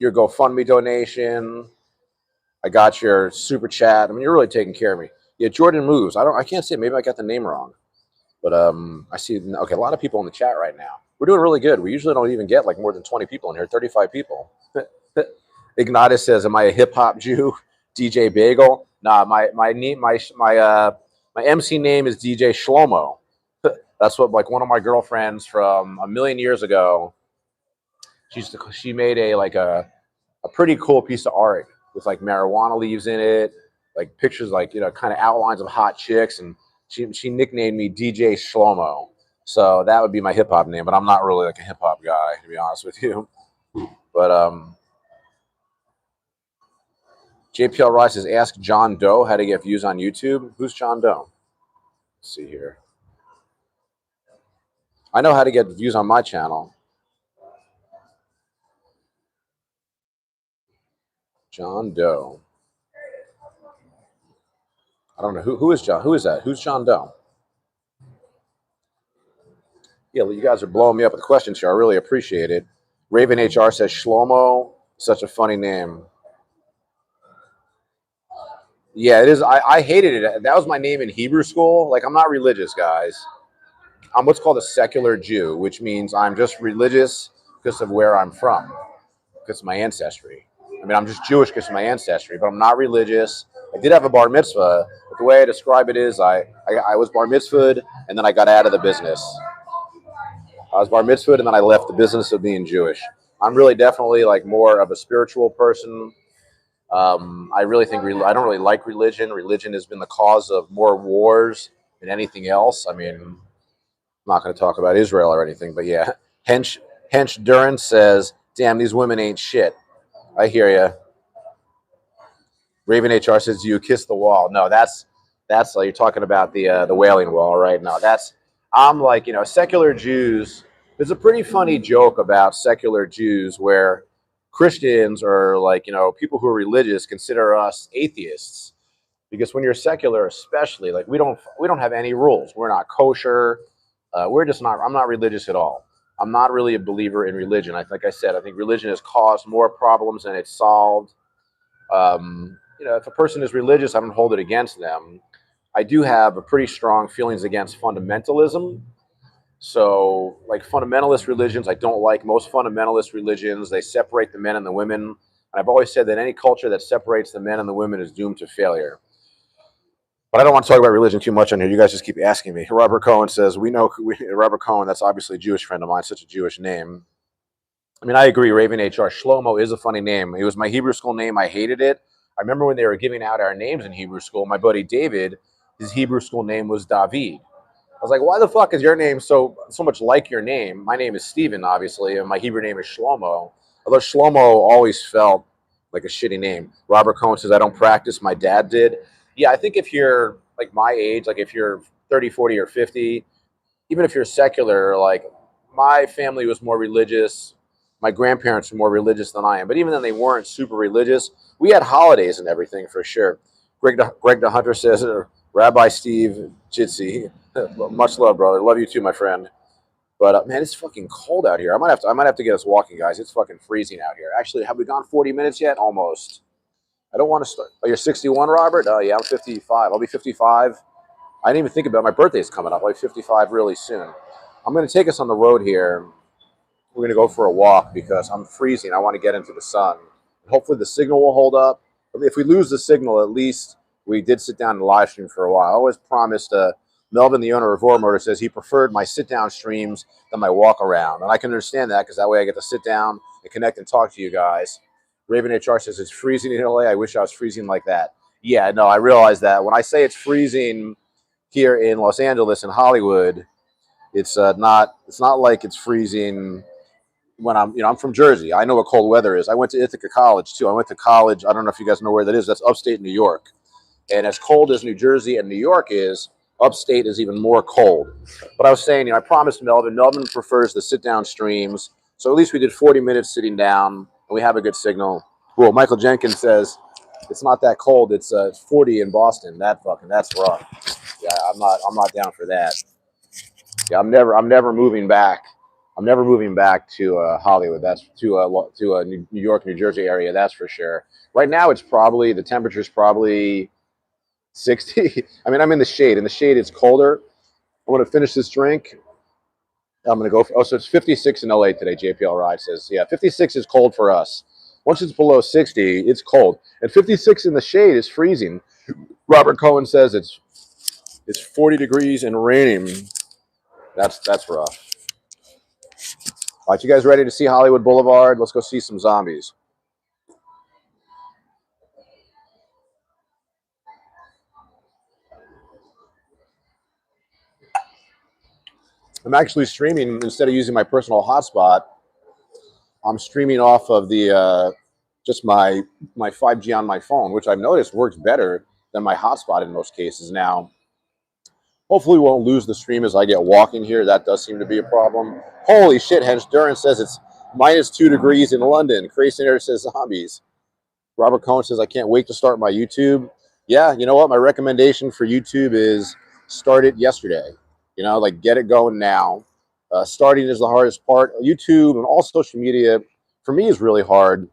GoFundMe donation. I got your super chat. I mean, you're really taking care of me. Yeah, Jordan Moves. I can't say. Maybe I got the name wrong. But I see. Okay, a lot of people in the chat right now. We're doing really good. We usually don't even get like more than 20 people in here. 35 people. Ignatius says, "Am I a hip hop Jew?" DJ Bagel. Nah, my MC name is DJ Shlomo. That's what like one of my girlfriends from a million years ago. She made a pretty cool piece of art with like marijuana leaves in it, like pictures, like kind of outlines of hot chicks, and she nicknamed me DJ Shlomo. So that would be my hip hop name, but I'm not really like a hip hop guy, to be honest with you. But JPL Rice says, ask John Doe how to get views on YouTube. Who's John Doe? Let's see here. I know how to get views on my channel. John Doe. I don't know who is John. Who is that? Who's John Doe? Yeah, you guys are blowing me up with questions here. I really appreciate it. Raven HR says Shlomo, such a funny name. Yeah, it is. I hated it. That was my name in Hebrew school. Like, I'm not religious, guys. I'm what's called a secular Jew, which means I'm just religious because of where I'm from, because of my ancestry. I mean, I'm just Jewish because of my ancestry, but I'm not religious. I did have a bar mitzvah, but the way I describe it is I was bar mitzvahed, and then I got out of the business. I was bar mitzvahed, and then I left the business of being Jewish. I'm really definitely like more of a spiritual person. I really think I don't really like religion. Religion has been the cause of more wars than anything else. I mean, I'm not going to talk about Israel or anything, but yeah. Hench Duran says, damn, these women ain't shit. I hear you. Raven HR says, do you kiss the wall? No, that's you're talking about the Wailing Wall, right? No, I'm like, secular Jews. There's a pretty funny joke about secular Jews where Christians or like, people who are religious consider us atheists, because when you're secular, especially, like we don't have any rules. We're not kosher. I'm not religious at all. I'm not really a believer in religion. Like I said, I think religion has caused more problems than it's solved. If a person is religious, I don't hold it against them. I do have a pretty strong feelings against fundamentalism. So, like fundamentalist religions, I don't like most fundamentalist religions. They separate the men and the women. And I've always said that any culture that separates the men and the women is doomed to failure. But I don't want to talk about religion too much on here. You guys just keep asking me. Robert Cohen says, Robert Cohen, that's obviously a Jewish friend of mine, such a Jewish name. I mean, I agree. Raven HR. Shlomo is a funny name. It was my Hebrew school name. I hated it. I remember when they were giving out our names in Hebrew school, my buddy David, his Hebrew school name was David. I was like, why the fuck is your name so much like your name? My name is Steven, obviously, and my Hebrew name is Shlomo. Although Shlomo always felt like a shitty name. Robert Cohen says, I don't practice. My dad did. Yeah, I think if you're like my age, like if you're 30, 40, or 50, even if you're secular, like my family was more religious. My grandparents were more religious than I am. But even then, they weren't super religious. We had holidays and everything for sure. Greg the Hunter says, Rabbi Steve Jitsi, much love, brother. Love you too, my friend. But man, it's fucking cold out here. I might have to get us walking, guys. It's fucking freezing out here. Actually, have we gone 40 minutes yet? Almost. I don't want to start. Oh, you're 61, Robert? Oh, yeah, I'm 55. I'll be 55. I didn't even think about it. My birthday's coming up. I'll be 55 really soon. I'm going to take us on the road here. We're going to go for a walk because I'm freezing. I want to get into the sun. Hopefully the signal will hold up. If we lose the signal, at least we did sit down and live stream for a while. I always promised Melvin, the owner of Voromotors, says he preferred my sit-down streams than my walk-around. And I can understand that because that way I get to sit down and connect and talk to you guys. Raven HR says it's freezing in LA. I wish I was freezing like that. Yeah, no, I realize that. When I say it's freezing here in Los Angeles and Hollywood, It's not like it's freezing when I'm from Jersey. I know what cold weather is. I went to Ithaca College too. I went to college. I don't know if you guys know where that is. That's upstate New York. And as cold as New Jersey and New York is, upstate is even more cold. But I was saying, I promised Melvin. Melvin prefers the sit-down streams. So at least we did 40 minutes sitting down, and we have a good signal. Well, Michael Jenkins says it's not that cold. It's 40 in Boston. That's rough. Yeah, I'm not down for that. Yeah, I'm never moving back. I'm never moving back to Hollywood. That's to New York, New Jersey area. That's for sure. Right now, the temperature's probably 60. I mean, I'm in the shade. In the shade, it's colder. I want to finish this drink. I'm going to go. So it's 56 in LA today. JPL Ride says, yeah, 56 is cold for us. Once it's below 60, it's cold. And 56 in the shade is freezing. Robert Cohen says it's 40 degrees and raining. That's rough. All right, you guys ready to see Hollywood Boulevard? Let's go see some zombies. I'm actually streaming instead of using my personal hotspot. I'm streaming off of the just my 5G on my phone, which I've noticed works better than my hotspot in most cases. Now, hopefully, we won't lose the stream as I get walking here. That does seem to be a problem. Holy shit! Hench Duran says it's -2 degrees in London. Crazy Air says zombies. Robert Cohen says I can't wait to start my YouTube. Yeah, you know what? My recommendation for YouTube is start it yesterday. Like get it going now. Starting is the hardest part. YouTube and all social media for me is really hard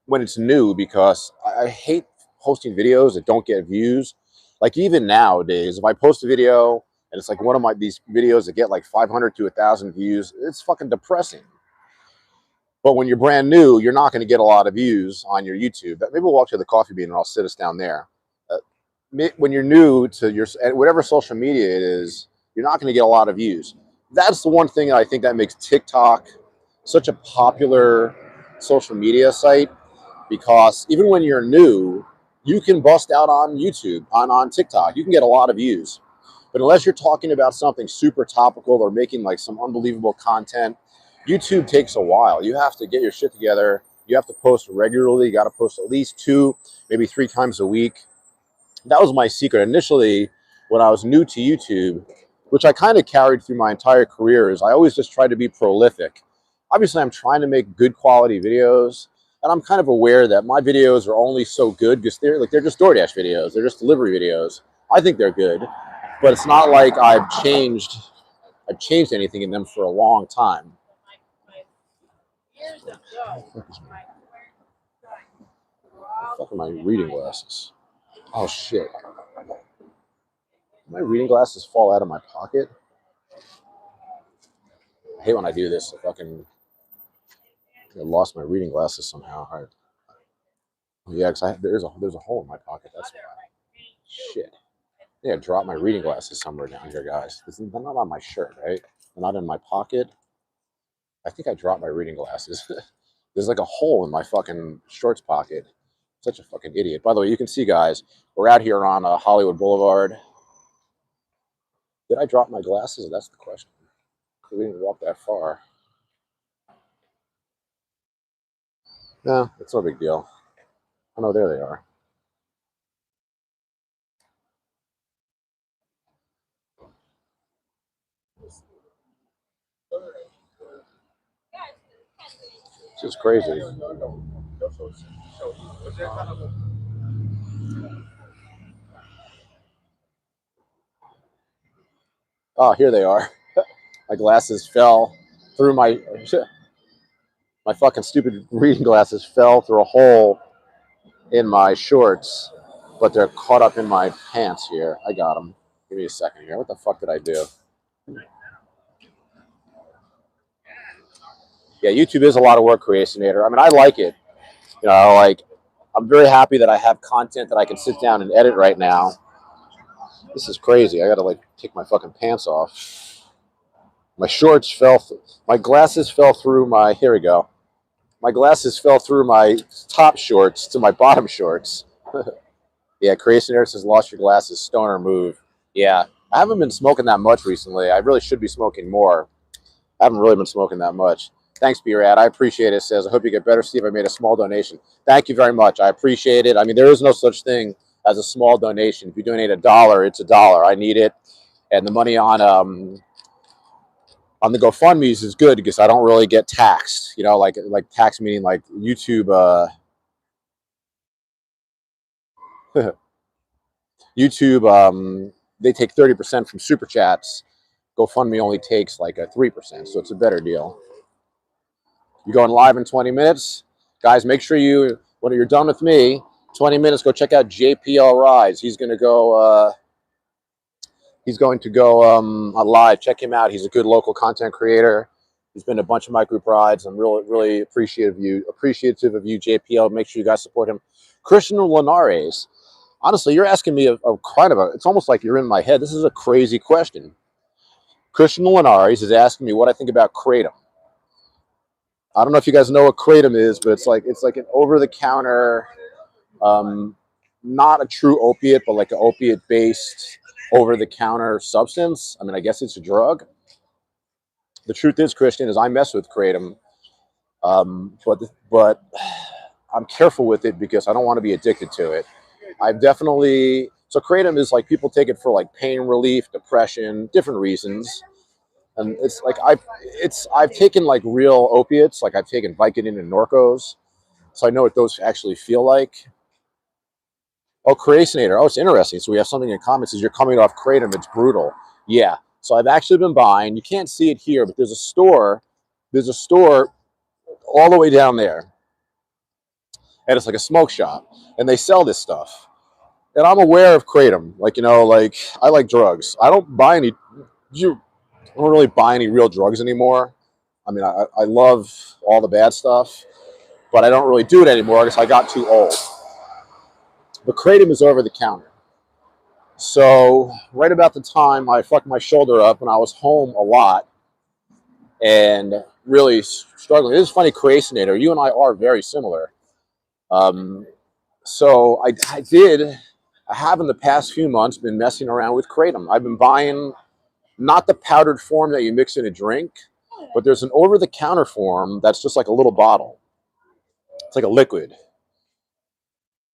when it's new because I hate posting videos that don't get views. Like even nowadays, if I post a video and it's like one of these videos that get like 500 to 1,000 views, it's fucking depressing. But when you're brand new, you're not going to get a lot of views on your YouTube. Maybe we'll walk to the coffee bean and I'll sit us down there. When you're new to whatever social media it is, you're not going to get a lot of views. That's the one thing that I think that makes TikTok such a popular social media site, because even when you're new, you can bust out on YouTube, on TikTok. You can get a lot of views. But unless you're talking about something super topical or making like some unbelievable content, YouTube takes a while. You have to get your shit together. You have to post regularly. You got to post at least 2, maybe 3 times a week. That was my secret. Initially, when I was new to YouTube, which I kind of carried through my entire career, is I always just tried to be prolific. Obviously, I'm trying to make good quality videos, and I'm kind of aware that my videos are only so good because they're just DoorDash videos. They're just delivery videos. I think they're good, but it's not like I've changed anything in them for a long time. Fuck are my reading glasses? Oh shit! My reading glasses fall out of my pocket. I hate when I do this. I lost my reading glasses somehow. All right. Yeah, because there's a hole in my pocket. That's why. Shit. Yeah, I dropped my reading glasses somewhere down here, guys. They're not on my shirt, right? They're not in my pocket. I think I dropped my reading glasses. There's like a hole in my fucking shorts pocket. Such a fucking idiot. By the way, you can see, guys, we're out here on Hollywood Boulevard. Did I drop my glasses? That's the question. We didn't walk that far. No, it's no big deal. Oh no, there they are. It's just crazy. Oh, here they are. My glasses fell through my fucking stupid reading glasses fell through a hole in my shorts, but they're caught up in my pants here. I got them. Give me a second here. What the fuck did I do? Yeah, YouTube is a lot of work, Creationator. I mean, I like it. I'm very happy that I have content that I can sit down and edit right now. This is crazy. I gotta take my fucking pants off. My shorts my glasses fell through my, here we go. My glasses fell through my top shorts to my bottom shorts. Yeah, Creationator says, lost your glasses, stoner move. Yeah, I haven't been smoking that much recently. I really should be smoking more. I haven't really been smoking that much. Thanks, B-Rad. I appreciate it. Says, I hope you get better, Steve. I made a small donation. Thank you very much. I appreciate it. I mean, there is no such thing as a small donation. If you donate $1, it's $1. I need it. And the money on the GoFundMe's is good because I don't really get taxed. You know, like tax meaning like YouTube. YouTube, they take 30% from super chats. GoFundMe only takes like a 3%, so it's a better deal. You're going live in 20 minutes. Guys, make sure you, when you're done with me, 20 minutes, go check out JPL Rise. He's going to go live. Check him out. He's a good local content creator. He's been to a bunch of my group rides. I'm really, really appreciative of you, JPL. Make sure you guys support him. Christian Linares. Honestly, you're asking me a kind of a, it's almost like you're in my head. This is a crazy question. Christian Linares is asking me what I think about Kratom. I don't know if you guys know what Kratom is, but it's like an over-the-counter, not a true opiate, but like an opiate-based over-the-counter substance. I mean, I guess it's a drug. The truth is, Christian, is I mess with Kratom, but I'm careful with it because I don't want to be addicted to it. So Kratom is like people take it for like pain relief, depression, different reasons. And it's like I've taken like real opiates, like I've taken Vicodin and Norcos, so I know what those actually feel like. Oh, Creationator. Oh, it's interesting. So we have something in common. It says you're coming off Kratom. It's brutal. Yeah. So I've actually been buying. You can't see it here, but there's a store. There's a store all the way down there, and it's like a smoke shop, and they sell this stuff. And I'm aware of Kratom. Like, you know, like I like drugs. I don't really buy any real drugs anymore. I mean, I love all the bad stuff, but I don't really do it anymore because I got too old. But Kratom is over the counter. So right about the time I fucked my shoulder up and I was home a lot and really struggling. This is funny, Creationator. You and I are very similar. So I have in the past few months been messing around with Kratom. I've been buying not the powdered form that you mix in a drink, but there's an over-the-counter form that's just like a little bottle. It's like a liquid.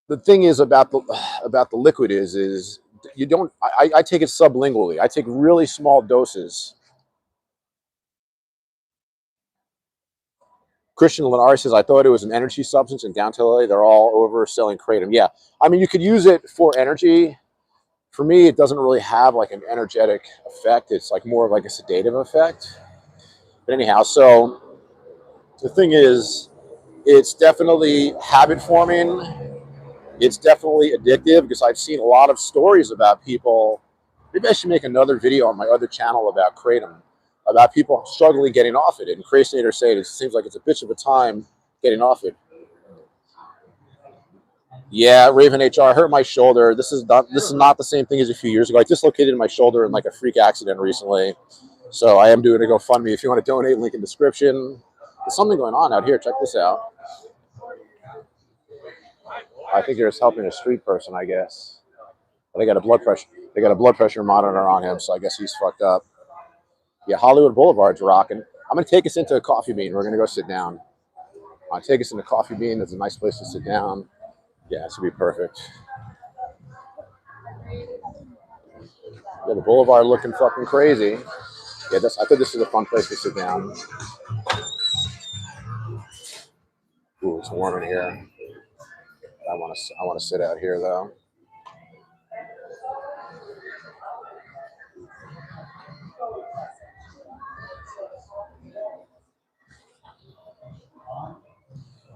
The thing is about the liquid is you don't. I take it sublingually. I take really small doses. Christian Linares says, I thought it was an energy substance in downtown LA. They're all over selling Kratom. Yeah, I mean, you could use it for energy. For me, it doesn't really have like an energetic effect. It's like more of like a sedative effect. But anyhow, so the thing is, it's definitely habit forming. It's definitely addictive because I've seen a lot of stories about people. Maybe I should make another video on my other channel about Kratom, about people struggling getting off it. And Creationator said it seems like it's a bitch of a time getting off it. Yeah, Raven HR hurt my shoulder. This is not the same thing as a few years ago. I dislocated my shoulder in like a freak accident recently. So I am doing a GoFundMe. If you want to donate, link in description. There's something going on out here. Check this out. I think they're just helping a street person, I guess. They got a blood pressure monitor on him, so I guess he's fucked up. Yeah, Hollywood Boulevard's rocking. I'm gonna take us into a coffee bean. We're gonna go sit down. I'll take us into Coffee Bean. That's a nice place to sit down. Yeah, this would be perfect. Yeah, the boulevard looking fucking crazy. Yeah, I think this is a fun place to sit down. Ooh, it's warm in here. I want to sit out here though.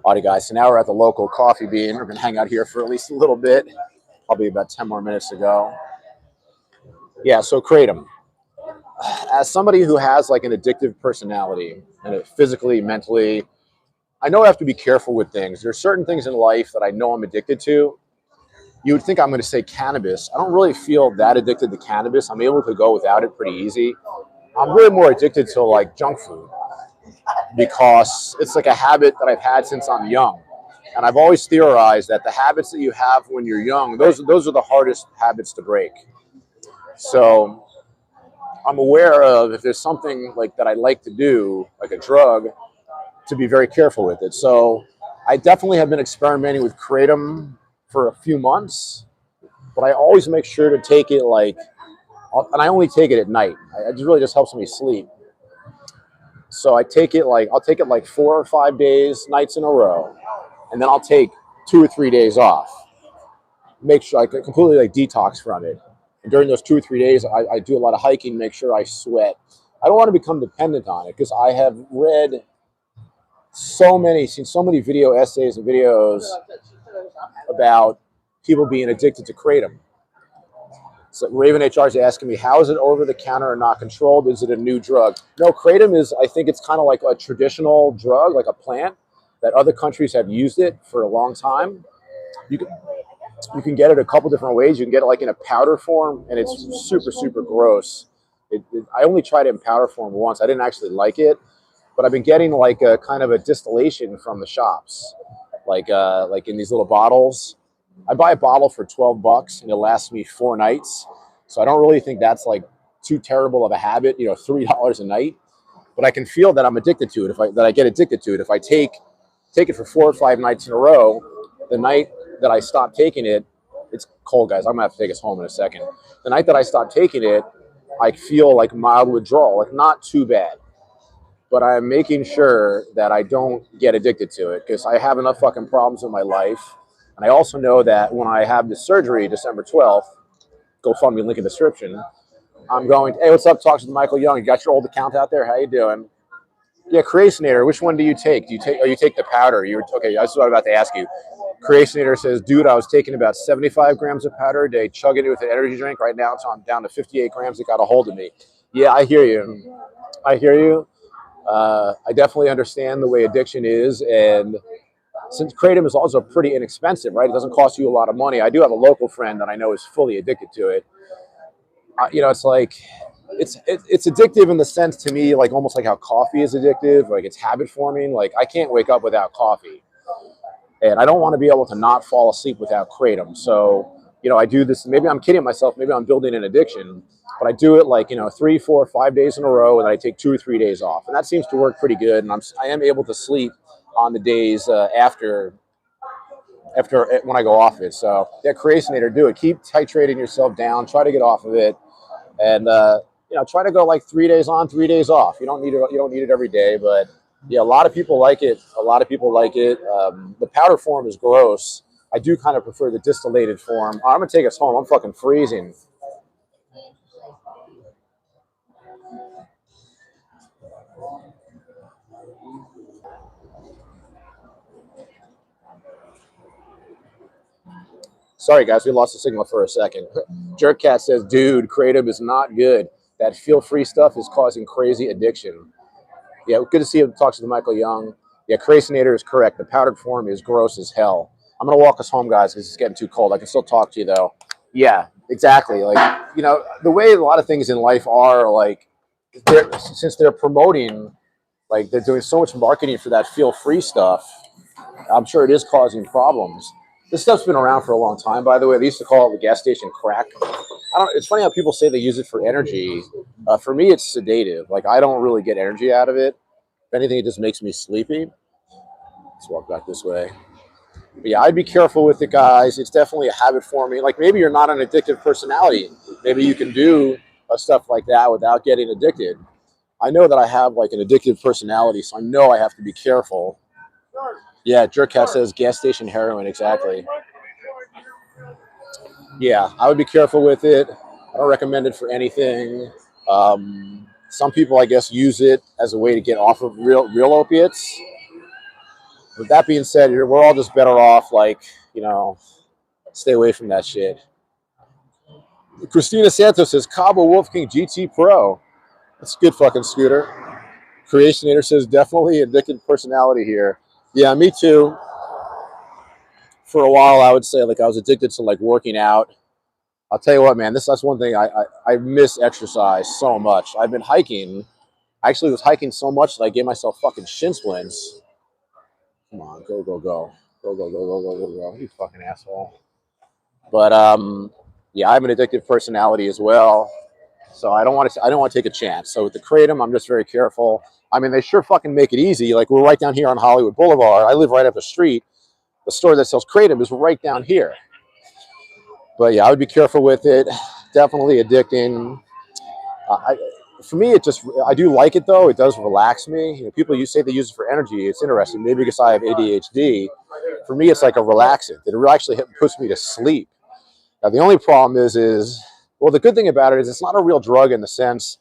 Alrighty, guys. So now we're at the local Coffee Bean. We're gonna hang out here for at least a little bit. Probably about 10 more minutes to go. Yeah. So Kratom. As somebody who has like an addictive personality, and physically, mentally, I know I have to be careful with things. There's certain things in life that I know I'm addicted to. You would think I'm going to say cannabis. I don't really feel that addicted to cannabis. I'm able to go without it pretty easy. I'm really more addicted to like junk food because it's like a habit that I've had since I'm young. And I've always theorized that the habits that you have when you're young, those are the hardest habits to break. So I'm aware of if there's something like that I like to do, like a drug, to be very careful with it. So I definitely have been experimenting with kratom for a few months, but I always make sure to take it like, and I only take it at night. It just really just helps me sleep. So I take it like, I'll take it like 4 or 5 days, nights in a row, and then I'll take 2 or 3 days off. Make sure I can completely like detox from it. And during those 2 or 3 days, I do a lot of hiking, make sure I sweat. I don't want to become dependent on it because I have read seen so many video essays and videos about people being addicted to kratom. So Raven HR is asking me, how is it over the counter and not controlled? Is it a new drug? No, kratom is, I think it's kind of like a traditional drug, like a plant that other countries have used it for a long time. You can get it a couple different ways. You can get it like in a powder form, and it's super, super gross. I only tried it in powder form once. I didn't actually like it, but I've been getting like a kind of a distillation from the shops, like in these little bottles. I buy a bottle for $12 and it lasts me 4 nights. So I don't really think that's like too terrible of a habit, $3 a night. But I can feel that I'm addicted to it. That I get addicted to it. If I take it for 4 or 5 nights in a row, the night that I stop taking it, it's cold, guys. I'm gonna have to take us home in a second. The night that I stop taking it, I feel like mild withdrawal, like not too bad. But I'm making sure that I don't get addicted to it because I have enough fucking problems in my life. And I also know that when I have this surgery, December 12th, go fund me, link in the description. I'm going, hey, what's up? Talks with Michael Young. You got your old account out there? How you doing? Yeah, Creationator. Which one do you take? You take the powder? Okay. That's what I'm about to ask you. Creationator says, dude, I was taking about 75 grams of powder a day, chugging it with an energy drink. Right now, so I'm down to 58 grams. It got a hold of me. Yeah, I hear you. I definitely understand the way addiction is, and since kratom is also pretty inexpensive, right? It doesn't cost you a lot of money. I do have a local friend that I know is fully addicted to it. It's like it's addictive in the sense to me, like almost like how coffee is addictive, like it's habit forming. Like I can't wake up without coffee, and I don't want to be able to not fall asleep without kratom. So I do this. Maybe I'm kidding myself. Maybe I'm building an addiction, but I do it like 3, 4, 5 days in a row, and then I take 2 or 3 days off, and that seems to work pretty good. And I am able to sleep on the days after when I go off it. So yeah, Creationator, do it. Keep titrating yourself down. Try to get off of it, and try to go like 3 days on, 3 days off. You don't need it. You don't need it every day, but yeah, a lot of people like it. The powder form is gross. I do kind of prefer the distillated form. I'm gonna take us home. I'm fucking freezing. Sorry, guys, we lost the signal for a second. Jerkcat says, dude, kratom is not good. That feel-free stuff is causing crazy addiction. Yeah, good to see you. Talks to Michael Young. Yeah, Creationator is correct. The powdered form is gross as hell. I'm going to walk us home, guys, because it's getting too cold. I can still talk to you, though. Yeah, exactly. Like, the way a lot of things in life are, like, since they're promoting, like, they're doing so much marketing for that feel-free stuff, I'm sure it is causing problems. This stuff's been around for a long time, by the way. They used to call it the gas station crack. It's funny how people say they use it for energy. For me, it's sedative. Like, I don't really get energy out of it. If anything, it just makes me sleepy. Let's walk back this way. But yeah, I'd be careful with it, guys. It's definitely a habit forming. Like, maybe you're not an addictive personality. Maybe you can do stuff like that without getting addicted. I know that I have, like, an addictive personality, so I know I have to be careful. Yeah, Jerkcat says gas station heroin, exactly. Yeah, I would be careful with it. I don't recommend it for anything. Some people, I guess, use it as a way to get off of real opiates. With that being said, we're all just better off, like, stay away from that shit. Christina Santos says Cabo Wolf King GT Pro. That's a good fucking scooter. Creationator says definitely addicted personality here. Yeah, me too. For a while, I would say, like, I was addicted to, like, working out. I'll tell you what, man, that's one thing I miss exercise so much. I've been hiking. I actually was hiking so much that I gave myself fucking shin splints. Come on, go. Go, you fucking asshole. But, yeah, I have an addictive personality as well. So I don't want to take a chance. So with the Kratom, I'm just very careful. I mean, they sure fucking make it easy. Like, we're right down here on Hollywood Boulevard. I live right up the street. The store that sells Kratom is right down here. But yeah, I would be careful with it. Definitely addicting. I, for me, I do like it though. It does relax me. You know, people say they use it for energy. It's interesting. Maybe because I have ADHD. For me, it's like a relaxant. It actually puts me to sleep. Now, the only problem is well, the good thing about it is it's not a real drug in the sense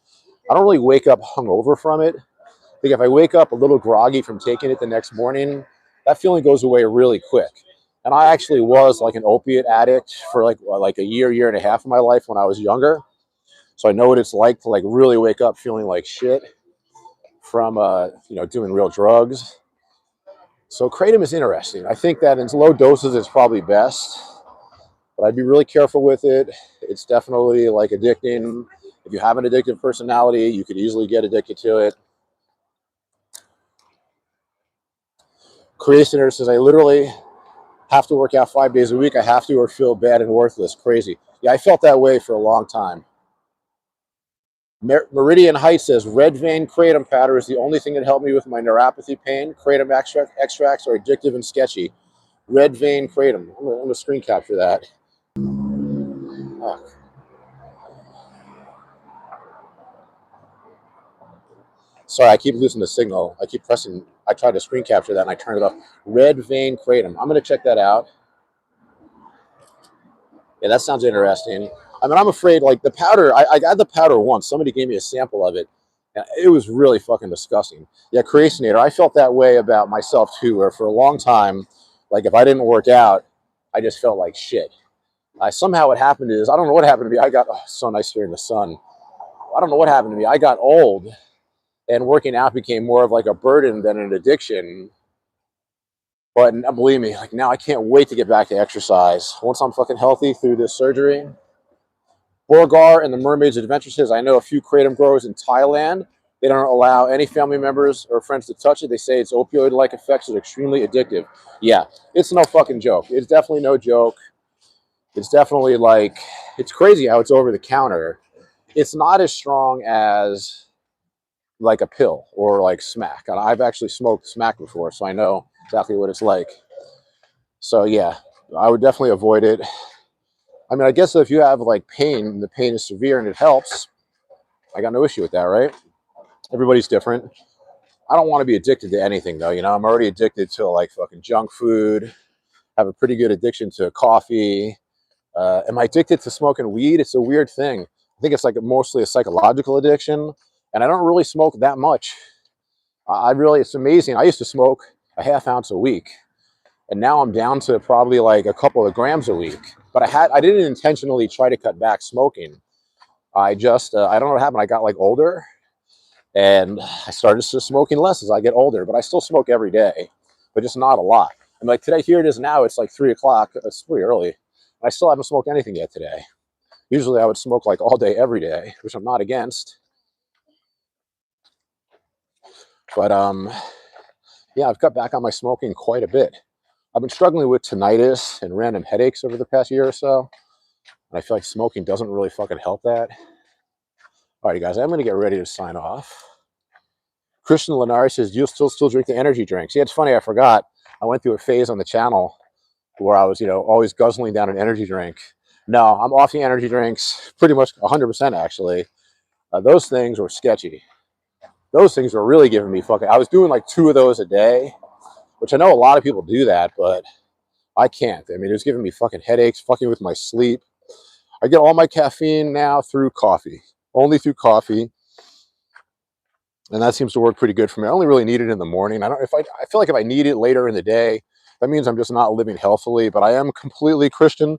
I don't really wake up hungover from it. I think if I wake up a little groggy from taking it the next morning, that feeling goes away really quick. And I actually was like an opiate addict for like a year and a half of my life when I was younger. So I know what it's like to like really wake up feeling like shit from doing real drugs. So Kratom is interesting. I think that in low doses it's probably best, but I'd be really careful with it. It's definitely like addicting. If you have an addictive personality, you could easily get addicted to it. Creationer says, I literally have to work out 5 days a week. I have to or feel bad and worthless. Crazy. Yeah, I felt that way for a long time. Meridian Heights says, red vein kratom powder is the only thing that helped me with my neuropathy pain. Kratom extracts are addictive and sketchy. Red vein kratom. I'm going to screen capture that. Oh. Sorry, I keep losing the signal. I keep pressing. I tried to screen capture that and I turned it off. Red vein kratom. I'm going to check that out. Yeah, that sounds interesting. I mean, I'm afraid, like, the powder, I got the powder once. Somebody gave me a sample of it, and it was really fucking disgusting. Yeah, Creationator, I felt that way about myself, too, where for a long time, like, if I didn't work out, I just felt like shit. Somehow what happened is, I don't know what happened to me. So nice here in the sun. I don't know what happened to me. I got old, and working out became more of, like, a burden than an addiction. But believe me, like, now I can't wait to get back to exercise. Once I'm fucking healthy through this surgery. Borgar and the Mermaid's Adventure says, I know a few kratom growers in Thailand. They don't allow any family members or friends to touch it. They say its opioid-like effects are extremely addictive. Yeah, it's no fucking joke. It's definitely no joke. It's definitely like, it's crazy how it's over the counter. It's not as strong as like a pill or like smack. And I've actually smoked smack before, so I know exactly what it's like. So yeah, I would definitely avoid it. I mean, I guess if you have like pain, the pain is severe and it helps, I got no issue with that, right? Everybody's different. I don't want to be addicted to anything though. You know, I'm already addicted to like fucking junk food. Have a pretty good addiction to coffee. Am I addicted to smoking weed? It's a weird thing. I think it's like mostly a psychological addiction, and I don't really smoke that much. It's amazing. I used to smoke a half ounce a week, and now I'm down to probably like a couple of grams a week. But I didn't intentionally try to cut back smoking. I don't know what happened. I got like older, and I started smoking less as I get older. But I still smoke every day, but just not a lot. And like today, here it is now. It's like 3 o'clock. It's pretty early. I still haven't smoked anything yet today. Usually I would smoke like all day, every day, which I'm not against. But yeah, I've cut back on my smoking quite a bit. I've been struggling with tinnitus and random headaches over the past year or so. And I feel like smoking doesn't really fucking help that. All right, you guys, I'm going to get ready to sign off. Christian Lenari says, do you still drink the energy drinks? Yeah, it's funny, I forgot. I went through a phase on the channel where I was, always guzzling down an energy drink. No, I'm off the energy drinks, pretty much 100% actually. Those things were sketchy. Those things were really giving me fucking... I was doing like 2 of those a day, which I know a lot of people do that, but I can't. I mean, it was giving me fucking headaches, fucking with my sleep. I get all my caffeine now through coffee, only through coffee. And that seems to work pretty good for me. I only really need it in the morning. I feel like if I need it later in the day, that means I'm just not living healthily. But I am completely Christian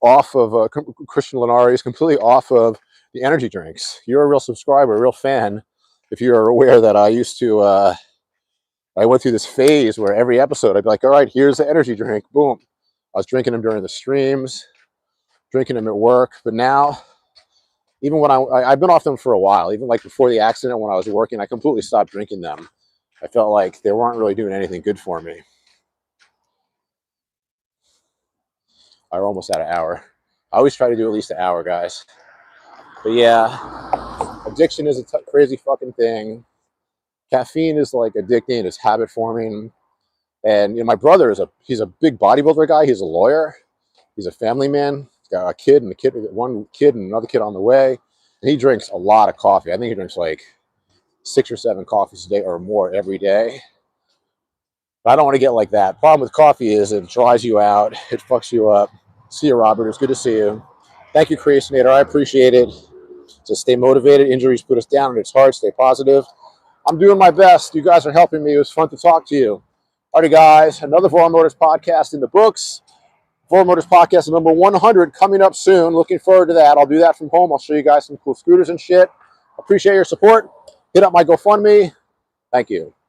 Lenari is completely off of the energy drinks. You're a real subscriber, a real fan. If you're aware that I used to, I went through this phase where every episode I'd be like, all right, here's the energy drink. Boom. I was drinking them during the streams, drinking them at work. But now, even when I've been off them for a while, even like before the accident when I was working, I completely stopped drinking them. I felt like they weren't really doing anything good for me. We're almost at an hour. I always try to do at least an hour, guys. But yeah, addiction is a crazy fucking thing. Caffeine is like addicting. It's habit forming. And my brother he's a big bodybuilder guy. He's a lawyer. He's a family man. He's got a kid and one kid and another kid on the way. And he drinks a lot of coffee. I think he drinks like 6 or 7 coffees a day or more every day. But I don't want to get like that. Problem with coffee is it dries you out. It fucks you up. See you, Robert. It's good to see you. Thank you, Creationator. I appreciate it. Just stay motivated. Injuries put us down, and it's hard. Stay positive. I'm doing my best. You guys are helping me. It was fun to talk to you. Alrighty, guys. Another Voromotors podcast in the books. Voromotors podcast number 100 coming up soon. Looking forward to that. I'll do that from home. I'll show you guys some cool scooters and shit. Appreciate your support. Hit up my GoFundMe. Thank you.